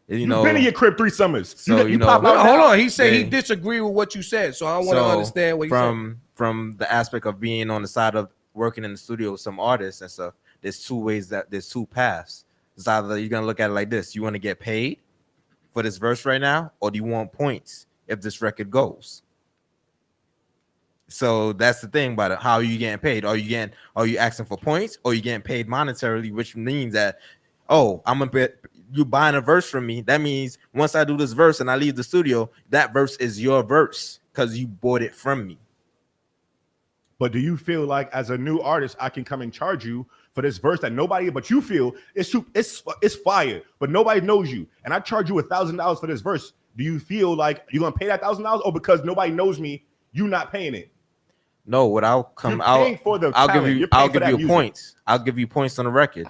E: been
L: in your crib 3 summers.
E: So,
L: hold
K: on. He said he disagreed with what you said. So I want to understand what you said.
E: From the aspect of being on the side of working in the studio with some artists and stuff, there's 2 paths. It's either you're going to look at it like this. You want to get paid for this verse right now, or do you want points if this record goes? So that's the thing about it. How are you getting paid? Are you asking for points, or are you getting paid monetarily, which means that, you buying a verse from me. That means once I do this verse and I leave the studio, that verse is your verse because you bought it from me.
L: But do you feel like as a new artist, I can come and charge you for this verse that nobody but you feel it's fire, but nobody knows you, and I charge you $1,000 for this verse? Do you feel like you're gonna pay that $1,000, or because nobody knows me, you not paying it?
E: No, what I'll give you points. I'll give you points on the record.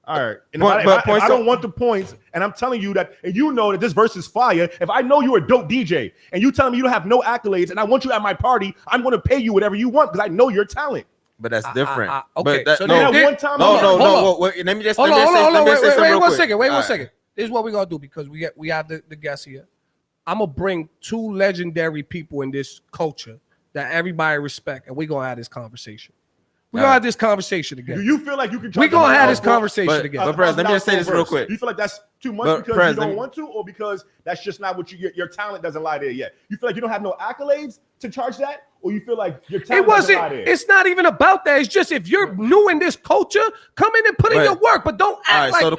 L: All right. And if I don't want the points, and I'm telling you that, and you know that this verse is fire, if I know you're a dope DJ and you telling me you don't have no accolades and I want you at my party, I'm going to pay you whatever you want because I know your talent.
E: But that's different.
K: Okay.
L: But no. One time.
E: No. Wait, let me just
K: hold on. Wait 1 second. Here's what we're gonna do because we have the guests here. I'm gonna bring 2 legendary people in this culture that everybody respect, and we're gonna have this conversation. We're gonna have this conversation again.
L: Do you feel like you can?
K: We're gonna have this conversation again.
E: But Prez, let me just say this real quick.
L: Do you feel like that's too much because you don't want to, or because that's just not what your talent doesn't lie there yet? You feel like you don't have no accolades to charge that, or you feel like your talent doesn't lie there?
K: It's not even about that. It's just if you're new in this culture, come in and put in your work, but don't act like you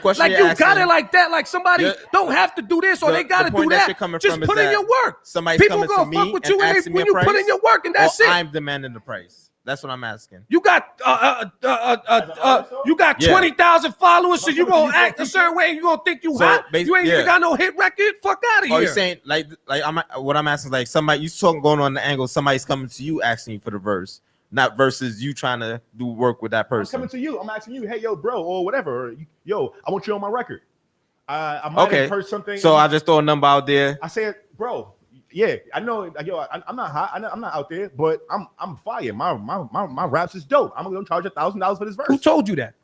K: got it like that. Like somebody don't have to do this or they got to do that. Just put in your work. People gonna fuck with you when you put in your work, and that's it.
E: I'm demanding the price. That's what I'm asking.
K: You got 20,000 followers, so you gonna act a certain way. You gonna think you hot. You ain't even got no hit record. Fuck out of here.
E: Are you saying what I'm asking? Like somebody you talking going on the angle. Somebody's coming to you asking you for the verse, not versus you trying to do work with that person.
L: I'm coming to you. I'm asking you, hey, yo, bro, or whatever. Yo, I want you on my record. I might have heard something.
E: So I just throw a number out there.
L: I said, bro. Yeah, I know. Yo, I'm not hot. I'm not out there, but I'm fire. My raps is dope. I'm gonna charge $1,000 for this verse.
K: Who told you that?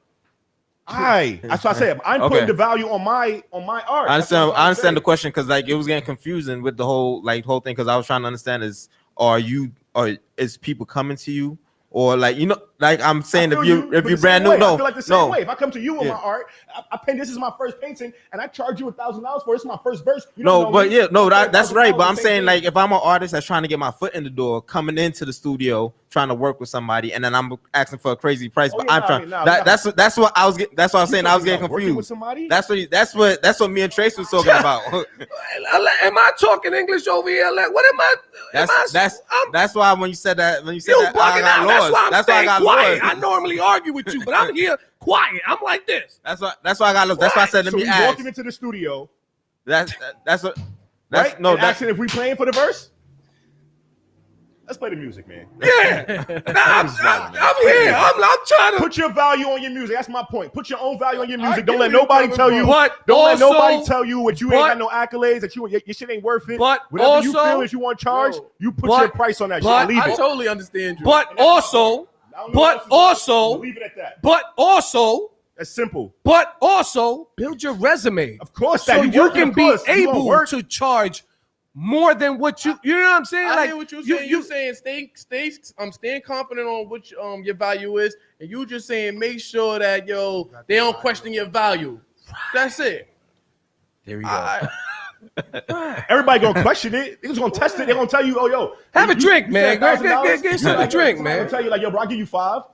L: That's what I said. I'm putting the value on my art.
E: I understand the question because like it was getting confusing with the whole thing because I was trying to understand is people coming to you or like like I'm saying if you're brand new,
L: I feel like the same way. If I come to you with my art, I paint this is my first painting and I charge you $1,000 for it. It's my first verse.
E: That's right. But I'm saying like if I'm an artist that's trying to get my foot in the door, coming into the studio, trying to work with somebody, and then I'm asking for a crazy price. That's what I was saying. I was getting confused. That's what me and Trace was talking about.
K: Am I talking English over here? Like, what am I?
E: That's why when you said that I got
K: lost. That's why I got quiet.
E: lost.
K: I normally argue with you, but I'm here quiet. I'm like this.
E: That's why I got lost. That's why I said let me ask.
L: Walking into the studio.
E: That's
L: asking if we playing for the verse. Let's play the music, man.
K: Yeah, I'm here. I'm trying to
L: put your value on your music. That's my point. Put your own value on your music. Don't let nobody tell you. Don't let nobody tell you what you ain't got no accolades. That your shit ain't worth it.
K: But
L: whatever you feel is you want to charge, you put your price on that shit.
M: I totally understand you.
K: But also,
L: leave it at that.
K: But also.
L: That's simple.
K: But also build your resume.
L: Of course,
K: so you can be able to charge more than what you know what I'm saying.
M: I hear what you're saying. You saying staying confident on what your value is, and you just saying make sure that they don't question your value. That's it.
E: There we go.
L: Everybody gonna question it. They're gonna test it. They're gonna tell you,
K: have a drink, man. Get some to drink, man.
L: I'll tell you, yo, bro, I'll give you $5.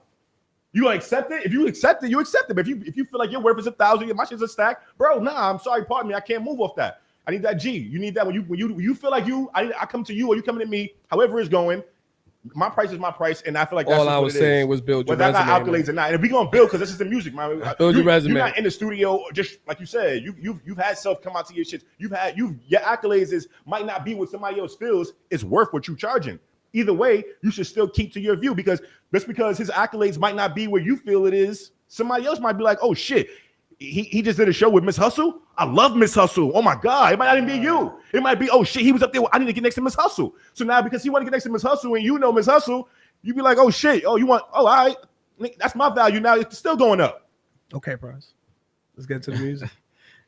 L: You gonna accept it? If you accept it, you accept it. But if you feel like your worth is $1,000, my shit's a stack, bro. Nah, I'm sorry, pardon me. I can't move off that. I need that G. You need that when you feel like I come to you or you coming to me, however it's going. My price is my price, and I feel like that's
K: all I was saying was build your resume.
L: Whether I got accolades or not, and if we gonna build, because this is the music, man.
K: Build your resume.
L: You're not in the studio, just like you said. You've had self come out to your shit. Your accolades might not be what somebody else feels is worth what you charging. Either way, you should still keep to your view because just because his accolades might not be where you feel it is, somebody else might be like, oh shit. He just did a show with Miss Hustle. I love Miss Hustle. Oh my God. It might not even be you. It might be, oh shit, he was up there. I need to get next to Miss Hustle. So now because he want to get next to Miss Hustle and you know Miss Hustle, you be like, oh shit. Oh, all right. That's my value now. It's still going up.
K: Okay, Prez. Let's get to the music.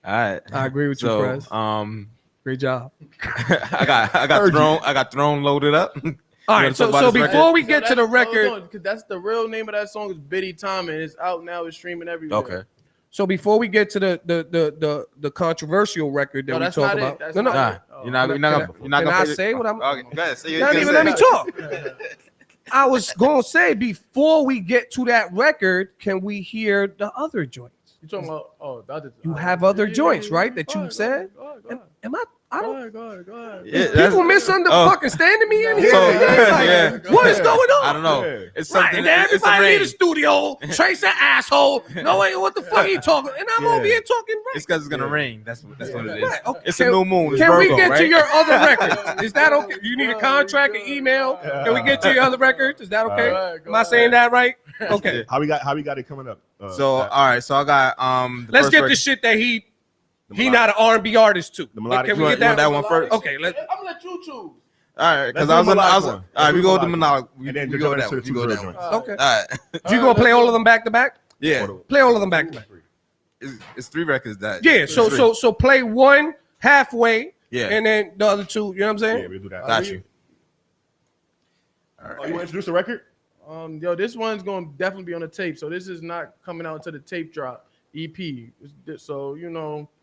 E: All right.
K: I agree with you, Prez. Great job.
E: I got Throne loaded up.
K: All right, so before we get to the record,
M: because that's the real name of that song is Biddy Tom, and it's out now. It's streaming everywhere.
E: Okay.
K: So before we get to the controversial record that we talk about,
E: you're not gonna
K: say what I'm.
E: Okay, go ahead.
K: Not even let me talk. I was gonna say before we get to that record, can we hear the other joints?
M: You talking about? The other.
K: You have other joints, right? That you've said. Am I? I don't.
M: Go ahead.
K: Yeah, people misunderstanding me in here. What is going on?
E: I don't know. It's something.
K: And everybody in the studio, Trace an asshole. No way. What the fuck are you talking? And I'm over here talking. Right.
E: It's because it's gonna rain. That's what it is.
K: Right. Okay.
E: It's a new moon.
K: Can we get to your other records? Is that okay? You need a contract, an email. Can we get to your other records? Is that okay? Am I saying that right? Okay.
L: How we got it coming up?
E: All right. So I got
K: Let's get the shit that he not an R&B artist too.
E: Can we get that one first?
K: Okay.
M: I'm gonna let you choose.
E: All right, because I was all right. We go to the monologue. We go that.
K: Okay. All right. You gonna play all of them back to back?
E: Yeah.
K: Play all of them back to back.
E: it's 3 records that.
K: Yeah. So play one halfway.
E: Yeah.
K: And then the other 2. You know what I'm saying?
L: Yeah, we do that.
E: Got you.
L: All right. Oh, you want to introduce the record?
M: Yo, this one's gonna definitely be on the tape. So this is not coming out to the tape drop EP. So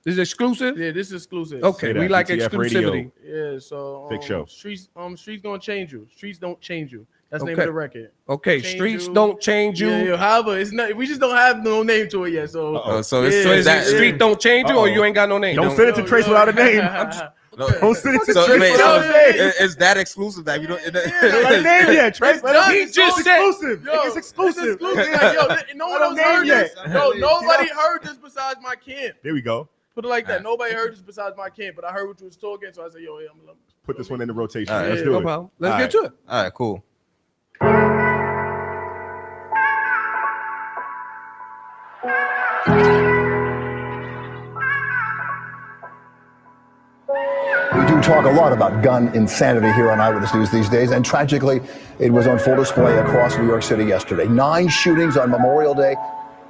K: this is exclusive.
M: Yeah, this is exclusive.
K: Okay, we like
L: PTF
K: exclusivity.
L: Radio.
M: Yeah, so
L: Big show.
M: Streets gonna change you. Streets don't change you. That's the name of the record.
K: Okay,
M: Change
K: Streets
M: you.
K: don't change you.
M: Yeah, however, it's not. We just don't have no name to it yet. So,
E: so
K: is it Street don't change you, or you ain't got no name?
L: Don't send it to Trace without a name. Don't send it to Trace without a name.
E: It's that exclusive that you don't.
L: Let name yet, Trace.
K: He just said
L: exclusive. It's exclusive.
M: Like, yo, no one else heard this. Yo, nobody heard this besides my camp.
L: There we go.
M: Put it like that. Nobody heard this besides my camp, but I heard what you was talking, so I said, yo, I'm gonna
L: put this one in the rotation.
E: Right,
L: Let's
E: yeah,
L: do
K: no
L: it.
K: problem. Let's get to it.
E: All right, cool.
O: We do talk a lot about gun insanity here on Eyewitness News these days, and tragically, it was on full display across New York City yesterday. 9 shootings on Memorial Day,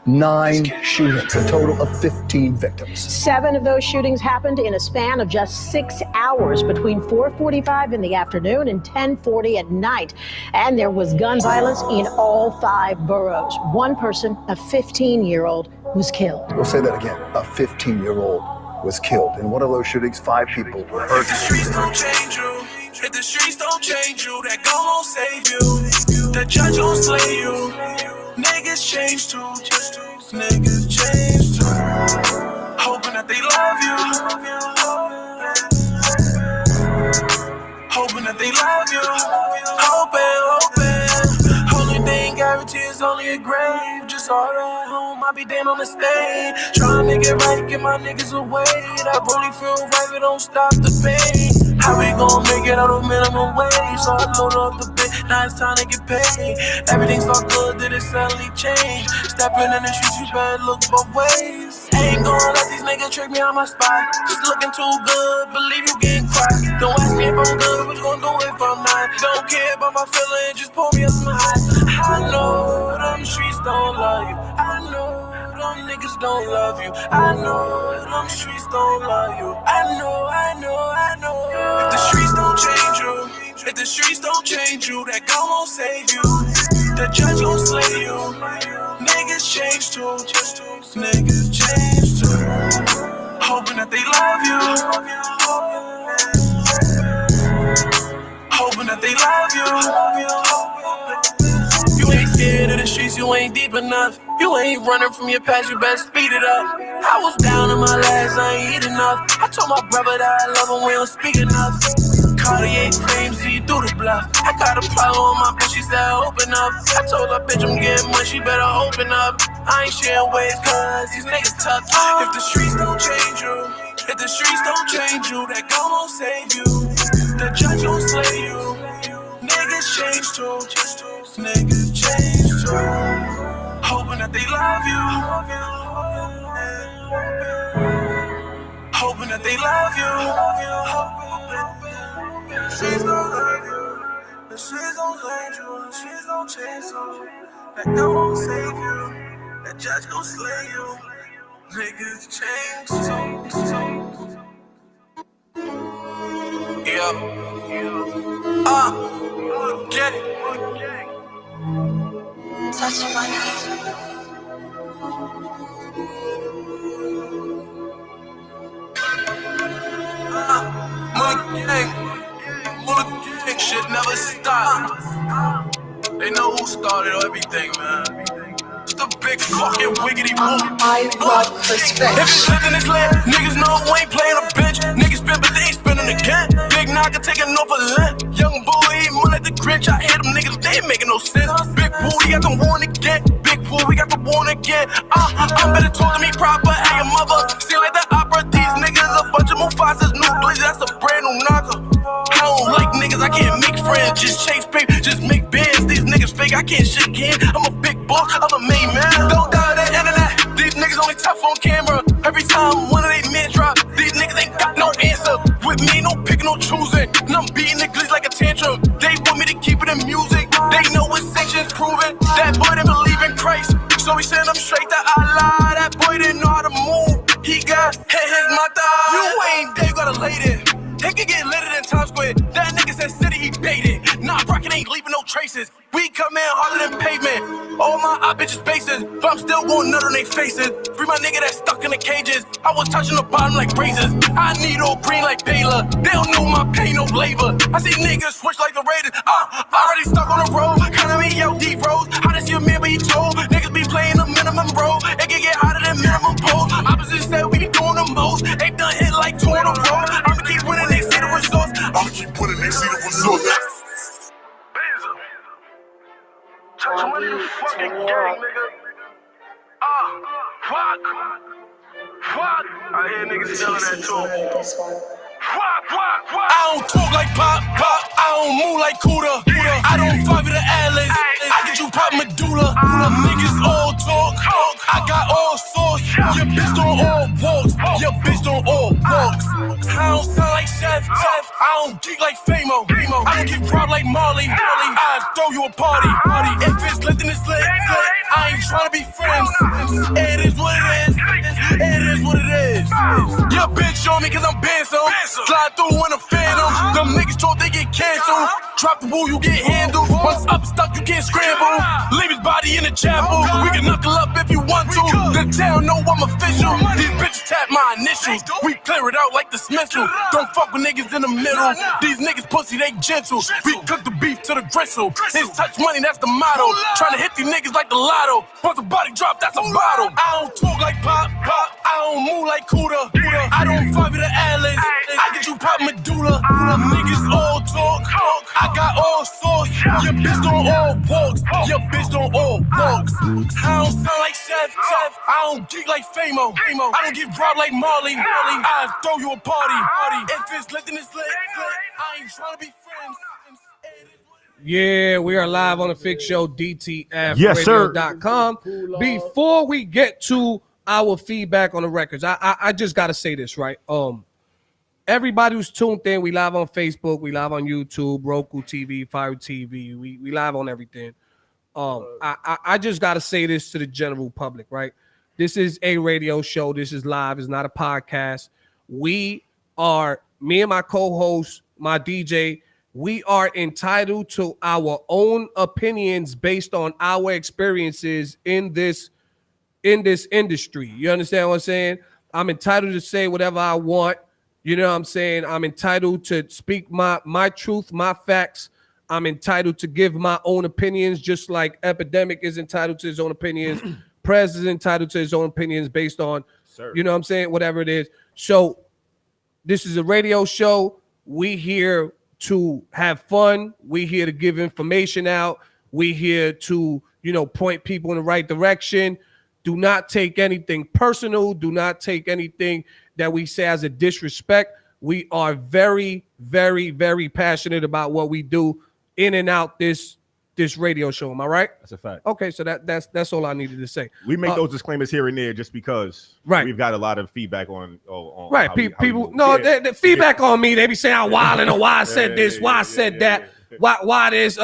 O: 9 shootings, a total of 15 victims.
P: 7 of those shootings happened in a span of just 6 hours between 4:45 in the afternoon and 10:40 at night. And there was gun violence in all 5 boroughs. One person, a 15-year-old, was killed.
O: We'll say that again. A 15-year-old was killed. In one of those shootings, 5 people were hurt.
A: If the streets don't change you, if the streets don't change you, that gun won't save you. The judge won't slay you. Niggas change too, niggas change too. Hoping that they love you. Hoping that they love you. Hoping. Only thing guaranteed is only a grave. Just all at home, I be damn on the stage. Trying to get right, get my niggas away. That really feel right, but don't stop the pain. How we gon' make it out of minimum wage? So I load up the bit, now it's time to get paid. Everything's all good, then it suddenly change. Stepping in the streets, you better look both ways. Ain't gonna let these niggas trick me on my spot. Just looking too good, believe you getting quiet. Don't ask me if I'm good, what you gon' do if I'm not? Don't care about my feelings, just pour me a smile. I know them streets don't love you. I know them niggas don't love you. I know them streets don't love you. I know. If the streets don't change you, if the streets don't change you, that gun won't save you. The judge gon' slay you. Niggas change too, niggas change too. Hoping that they love you. Hoping that they love you. You ain't scared of the streets, you ain't deep enough. You ain't running from your past, you better speed it up. I was down in my last, I ain't eat enough. I told my brother that I love him, we don't speak enough. Cartier frames, see through the bluff. I got a problem with my bitch, she said open up. I told her bitch I'm getting money, she better open up. I ain't sharing ways cause these niggas tough. If the streets don't change you, if the streets don't change you, that gun won't save you. The judge won't slay you. Niggas change too, niggas change too. Hoping that they love you. Hoping that they love you. The streets don't love you. The streets don't change you. The streets don't change you. That gun won't save you. That judge gon' slay you. Niggas change too. Yeah. Get it.
G: Touching my knees.
A: Mother gang, shit never stop. They know who started everything, man. It's the big fucking wiggity move.
P: I love respect.
A: If it's lit in this land, niggas know who ain't playing a bitch. Niggas spin, but they ain't spinning again. Big knocker taking off a lint. Young boy eating money like the Grinch. I hate them niggas, they ain't making no sense. Big pool, we got the warn again. Big pool, we got the warn again. I'm better talk to me proper. Hey, your mother, see like the opera. These niggas a bunch of Mufasa's new blazes. That's a brand new knocker. I don't like niggas, I can't make friends. Just chase paper, just make bands. These niggas fake, I can't shake hands. I'm a big boss, I'm a main man. Don't die on the internet. These niggas only tough on camera. Every time one of they men drop, these niggas ain't got no answer. With me, no picking, no choosing. And I'm beating the glitch like a tantrum. They want me to keep it in music. They know what section's proven. That boy didn't believe in Christ. So he sent him straight to Allah. That boy didn't know how to move.
Q: leaving no traces. We come in harder than pavement. All my op bitches faces, but I'm still going nut on their faces. Free my nigga that's stuck in the cages. I was touching the bottom like razors. I need all green like Baylor. They don't know my pain, no labor. I see niggas switch like the Raiders. Already stuck on the road. Kinda me out deep roads. How to see a man, but he told. Niggas be playing the minimum, bro. It can get hotter than minimum pole. Opposites said we be doing the most. They done hit like 2 in a row. I'ma keep winning, they see the results. I'ma keep winning, they see the results. Touch money to fucking gang, nigga. Fuck. I hear niggas yelling that too. I don't talk like Pop. I don't move like Cuda. I don't fight with the Atlas. I get you pop medulla. Niggas all talk. I got all sauce. Your bitch don't all walks. I don't sound like Chef. I don't geek like Famo. I don't get robbed like Marley. I throw you a party. If it's lit, then it's lit. I ain't trying to be friends. It is what it is. Your bitch on me cause I'm Benzo. Slide through in a phantom. Them niggas thought they get canceled. Drop the woo, you get handled. Once up stuck, you can't scramble. Leave his body in the chapel. We can knuckle up if you want to. The town know I'm official. These bitches tap my initials. We clear it out like the dismissal. Don't fuck with niggas in the middle. These niggas pussy, they gentle. We cook the beef to the gristle. It's touch money, that's the motto. Trying to hit these niggas like the lotto. Once the body drop, that's a bottle. I don't talk like Pop. I don't move like Cuda. I don't fight with the Atlas. I get you pop medulla. Niggas all talk. I got all sauce. Your bitch don't all walks. I don't sound like Chef. I don't geek like Famo. I don't get robbed like Marley. I throw you a party. If it's lit, then it's lit. I ain't trying to be friends.
K: Yeah, we are live on the Fix Show, DTF
L: Yes, sir.
K: Radio.com. Before we get to our feedback on the records, I just got to say this, right? Everybody who's tuned in, we live on Facebook, we live on YouTube, Roku TV, Fire TV, we live on everything. I just got to say this to the general public, right? This is a radio show. This is live. It's not a podcast. We are, me and my co-host, my DJ, we are entitled to our own opinions based on our experiences in this industry. You understand what I'm saying? I'm entitled to say whatever I want. You know what I'm saying? I'm entitled to speak my truth, my facts. I'm entitled to give my own opinions, just like Epidemic is entitled to his own opinions. Prez is entitled to his own opinions based on, you know what I'm saying, whatever it is. So this is a radio show. We here to have fun. We here to give information out. We here to, point people in the right direction. Do not take anything personal. Do not take anything that we say as a disrespect. We are very, very, very passionate about what we do in and out this radio show. Am I right?
L: That's a fact.
K: Okay, so that's all I needed to say.
L: We make those disclaimers here and there just because we've got a lot of feedback on
K: right. People the feedback on me. They be saying I'm wilding or why I said this, why I said that, why this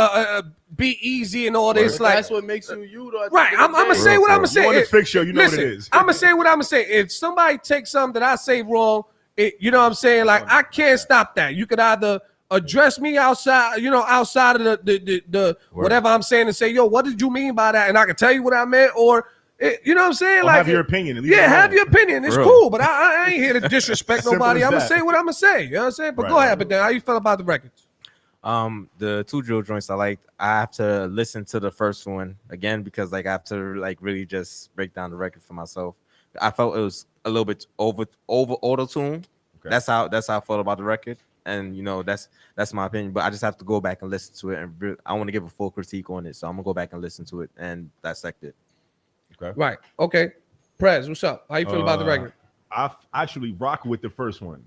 K: be easy and all this. Like
M: that's what makes you though.
K: Right. I'm gonna say what I'm gonna say.
L: You on the Fix Show, you know
K: listen,
L: what it is.
K: I'm gonna say what I'm gonna say. If somebody takes something that I say wrong, you know what I'm saying? Like I can't stop that. You could either address me outside, outside of the whatever I'm saying and say, yo, what did you mean by that? And I can tell you what I meant, or you know what I'm saying?
L: Like have your opinion.
K: Yeah, have your opinion. It's cool, but I ain't here to disrespect nobody. I'm gonna say what I'm gonna say. You know what I'm saying? But go ahead, but then how you feel about the records?
E: The 2 drill joints I have to listen to the first one again because I have to really just break down the record for myself. I felt it was a little bit over auto-tune. Okay. That's how I felt about the record. And that's my opinion, but I just have to go back and listen to it, and I want to give a full critique on it. So I'm gonna go back and listen to it and dissect it.
L: Okay.
K: Right. Okay. Prez, what's up? How you feel about the record?
L: I actually rock with the first one.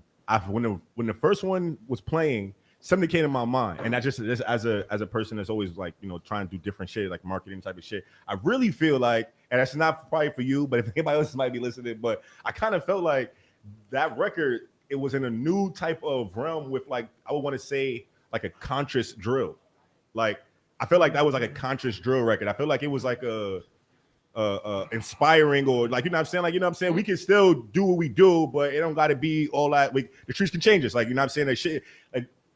L: When the first one was playing, something came to my mind, and I just as a person that's always trying to do different shit, like marketing type of shit. I really feel like, and that's not probably for you, but if anybody else might be listening, but I kind of felt like that record. It was in a new type of realm with I would want to say a conscious drill. I feel like that was a conscious drill record. I feel like it was a inspiring or you know what I'm saying? You know what I'm saying? We can still do what we do, but it don't got to be all that. The streets can change us. You know what I'm saying? That shit.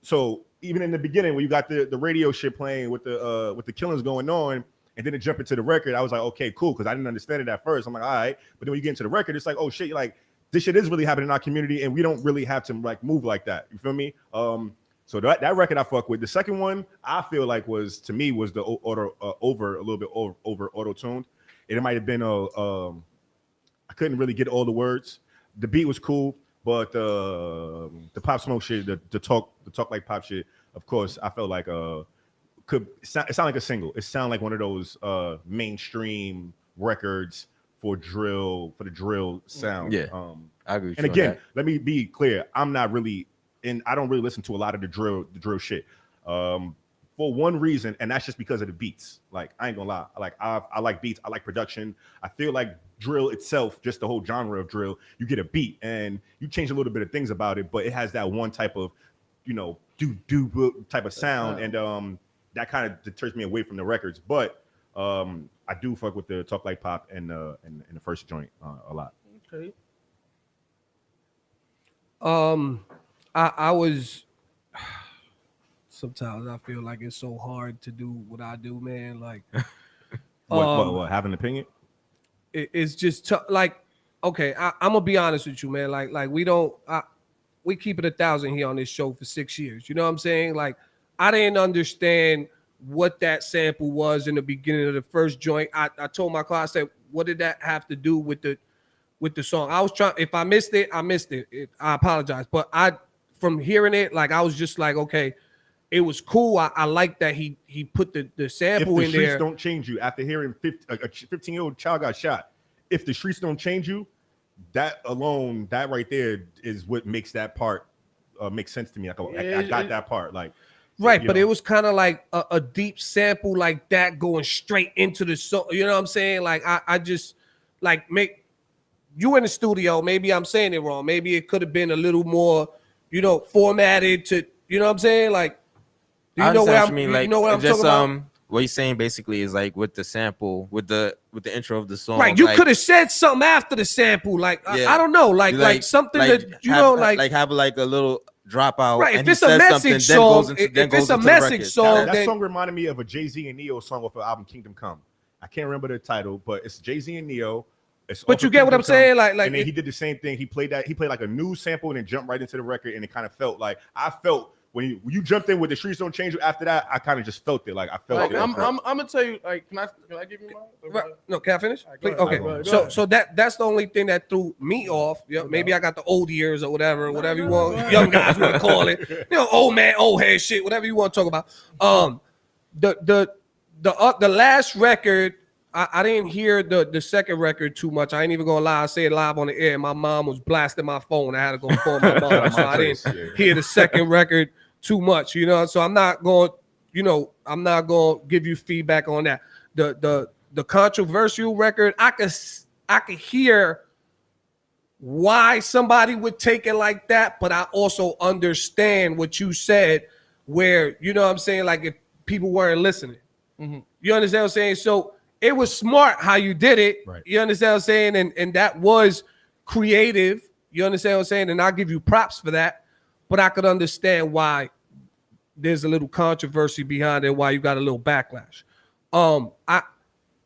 L: So even in the beginning when you got the radio shit playing with the killings going on, and then it jump into the record, I was like, okay, cool, because I didn't understand it at first. I'm like, all right, but then when you get into the record, it's like, oh shit, like this shit is really happening in our community, and we don't really have to like move like that. You feel me? So that record I fuck with. The second one I feel like was the over a little bit over auto-tuned. It might have been I couldn't really get all the words. The beat was cool, but the Pop Smoke shit, the talk like pop shit, of course, I felt like it sound like a single. It sounded like one of those mainstream records for the drill sound.
E: Yeah, I agree with
L: and
E: you
L: again,
E: on that.
L: let me be clear. I'm not really I don't really listen to a lot of the drill shit. For one reason, and that's just because of the beats. Like, I ain't gonna lie. I like beats. I like production. I feel like drill itself, just the whole genre of drill, you get a beat and you change a little bit of things about it, but it has that one type of, do type of sound, and that kind of deters me away from the records. But I do fuck with the Talk Like Pop and the first joint a lot.
M: Okay.
K: I was sometimes I feel like it's so hard to do what I do, man. Like,
L: what have an opinion?
K: It's just like, okay, I'm gonna be honest with you, man. Like we keep it 1,000 here on this show for 6 years. You know what I'm saying? Like, I didn't understand what that sample was in the beginning of the first joint. I told my class, I said, what did that have to do with the song? I was trying. If I missed it, I missed it. I apologize. But from hearing it, like, I was just like, okay, it was cool. I like that he put the sample in there.
L: If the streets don't change you after hearing a 15-year-old child got shot, if the streets don't change you, that alone, that right there is what makes that part make sense to me. Like, I got that part. Like,
K: right, but it was kind of like a deep sample like that going straight into the song. You know what I'm saying? Like, I just like make you in the studio. Maybe I'm saying it wrong. Maybe it could have been a little more, formatted to, you know what I'm saying? Like, do you know what I mean? Like, you know what I'm talking about?
E: What he's saying basically is like with the sample, with the intro of the song.
K: Right, you could have said something after the sample. Like,
E: yeah.
K: I don't know, like something that
E: have like a little dropout.
K: Right, if it's a message song, if it's a message song,
L: that song reminded me of a Jay-Z and Neo song off the album Kingdom Come. I can't remember the title, but it's Jay-Z and Neo.
K: But you get what I'm saying? Like,
L: and then he did the same thing. He played like a new sample and then jumped right into the record, and it kind of felt like I felt. When you jumped in with the streets don't change you, after that, I kind of just felt it. Like, I felt it.
M: I'm gonna tell you. Like, can I give you mine?
K: Right. No, can I finish?
M: Right,
K: okay. So that's the only thing that threw me off. Maybe I got the old years or whatever you want. Young guys want to call it. Old man, old head shit, whatever you want to talk about. The last record, I didn't hear the second record too much. I ain't even gonna lie. I said live on the air. My mom was blasting my phone. I had to go call my mom, so I didn't hear the second record too much, so I'm not going to give you feedback on that. The controversial record, I could hear why somebody would take it like that, but I also understand what you said, where, you know what I'm saying, like, if people weren't listening.
M: Mm-hmm.
K: You understand what I'm saying? So it was smart how you did it.
L: Right.
K: You understand what I'm saying? And that was creative. You understand what I'm saying? And I'll give you props for that. But I could understand why there's a little controversy behind it, why you got a little backlash. I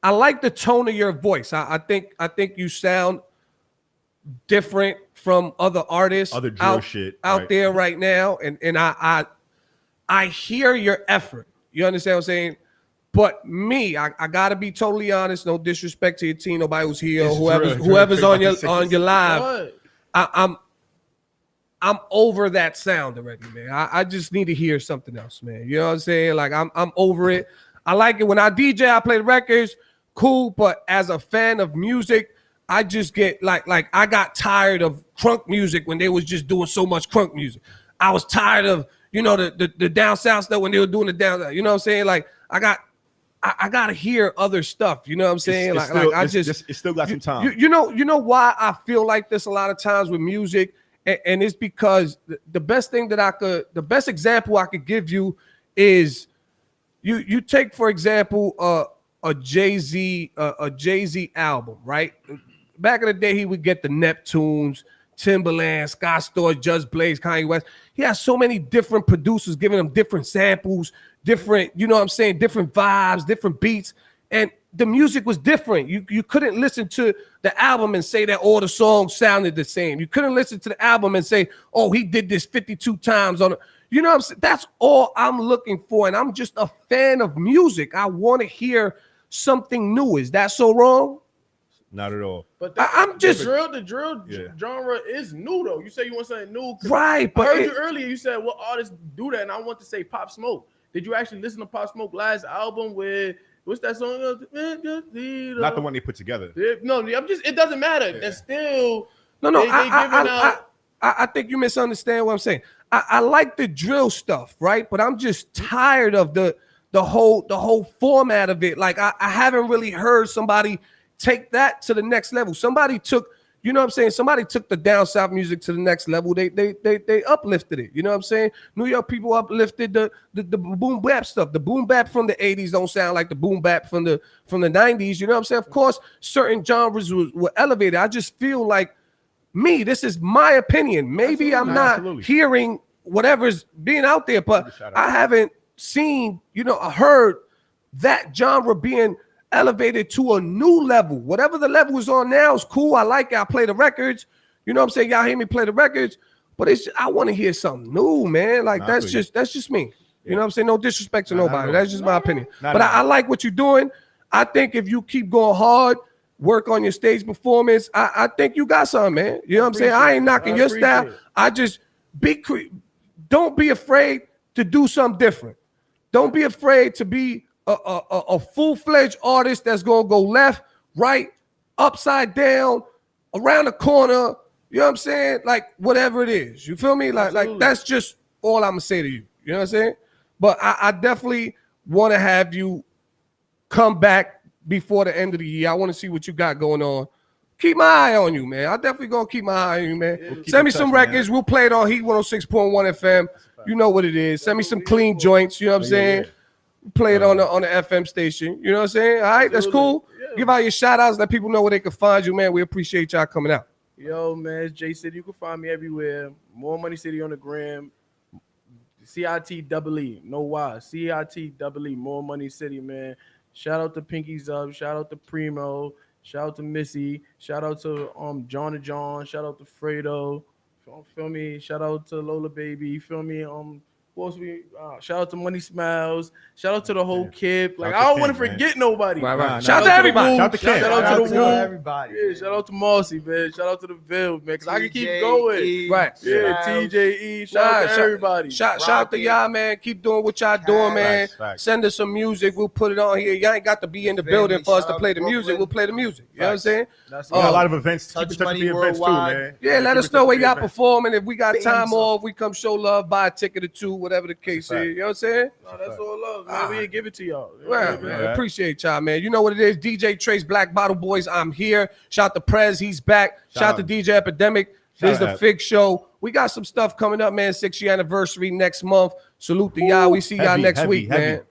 K: like the tone of your voice. I think you sound different from other artists,
L: other drill shit
K: out there right now. And I hear your effort. You understand what I'm saying? But me, I gotta be totally honest. No disrespect to your team, nobody who's here, whoever's on your live. I'm over that sound already, man. I just need to hear something else, man. You know what I'm saying? Like, I'm over it. I like it when I DJ, I play the records, cool. But as a fan of music, I just get like I got tired of crunk music when they was just doing so much crunk music. I was tired of, the down south stuff when they were doing the down. You know what I'm saying? Like, I gotta hear other stuff. You know what I'm saying?
L: It's still got some time.
K: You know why I feel like this a lot of times with music. And it's because the best example I could give you is you take, for example, a Jay-Z album, right? Back in the day, he would get the Neptunes, Timberland, Scott Storch, Just Blaze, Kanye West. he has so many different producers giving him different samples, different, you know what I'm saying, different vibes, different beats. And the music was different. You couldn't listen to the album and say that all the songs sounded the same. You couldn't listen to the album and say, oh, he did this 52 times on it. You know what I'm saying? That's all I'm looking for. And I'm just a fan of music. I want to hear something new. Is that so wrong?
L: Not at all.
K: But I'm just
M: the drill genre is new though. You say you want something new,
K: right? But
M: I heard you earlier. You said what artists do that, and I want to say Pop Smoke. Did you actually listen to Pop Smoke last album with what's that song?
L: Not the one they put together.
M: No, I'm just. It doesn't matter.
L: Yeah.
M: That's still
K: no. I think you misunderstand what I'm saying. I like the drill stuff, right? But I'm just tired of the whole format of it. Like I haven't really heard somebody take that to the next level. Somebody took, you know what I'm saying? Somebody took the down south music to the next level. They uplifted it. You know what I'm saying? New York people uplifted the boom bap stuff. The boom bap from the 80s don't sound like the boom bap from the 90s. You know what I'm saying? Of course, certain genres were elevated. I just feel like this is my opinion. Maybe I'm not hearing whatever's being out there, but I haven't seen, heard that genre being elevated to a new level. Whatever the level is on now is cool. I like it. I play the records. You know what I'm saying? Y'all hear me play the records, but I want to hear something new, man. Like that's just me. You know what I'm saying? No disrespect to nobody. That's just my opinion. But I like what you're doing. I think if you keep going hard, work on your stage performance, I think you got something, man. You know what I'm saying? I ain't knocking your style. I just don't be afraid to do something different. Don't be afraid to be a full-fledged artist that's gonna go left, right, upside down, around the corner. You know what I'm saying? Like whatever it is. You feel me? Like that's just all I'm gonna say to you. You know what I'm saying? But I definitely want to have you come back before the end of the year. I want to see what you got going on. Keep my eye on you, man. I definitely gonna keep my eye on you, man. Send me some records. Man. We'll play it on Heat 106.1 FM. You know what it is. Send me some clean joints. You know what I'm saying? Play it on the FM station. You know what I'm saying? All right, that's cool. Yeah. Give out your shout outs. Let people know where they can find you, man. We appreciate y'all coming out.
M: Yo, man, it's J City. You can find me everywhere. More Money City on the gram. CIT-EE. No Y. CIT-EE. More Money City, man. Shout out to Pinky's Up. Shout out to Primo. Shout out to Missy. Shout out to John and John. Shout out to Fredo. Feel me? Shout out to Lola Baby. Feel me? Shout out to Money Smiles. Shout out to the whole kid. Like I don't want to forget nobody.
K: Right. Shout out to everybody.
M: Shout out to the Woo. Everybody. Yeah, shout out to Marcy, man. Shout out to the Ville, man. Cause I can keep going.
K: Right.
M: Yeah, TJE. Shout out to everybody.
K: Shout out to y'all, man. Keep doing what y'all doing, man. Send us some music. We'll put it on here. Y'all ain't got to be in the building for us to play the music. We'll play the music. You know what I'm saying?
L: A lot of events. Keep in touch with the events too, man.
K: Yeah, let us know where y'all performing. If we got time off, we come show love, buy a ticket or two, whatever the case is. You know what I'm saying?
M: No, that's all love, man. We give it to y'all.
K: Well, man, appreciate y'all, man. You know what it is. DJ Trace, Black Bottle Boys, I'm here. Shout out to Prez, he's back. Shout out to DJ Epidemic. This is the Fig Show. We got some stuff coming up, man. 6-year anniversary next month. Salute to y'all. We see y'all next week, man.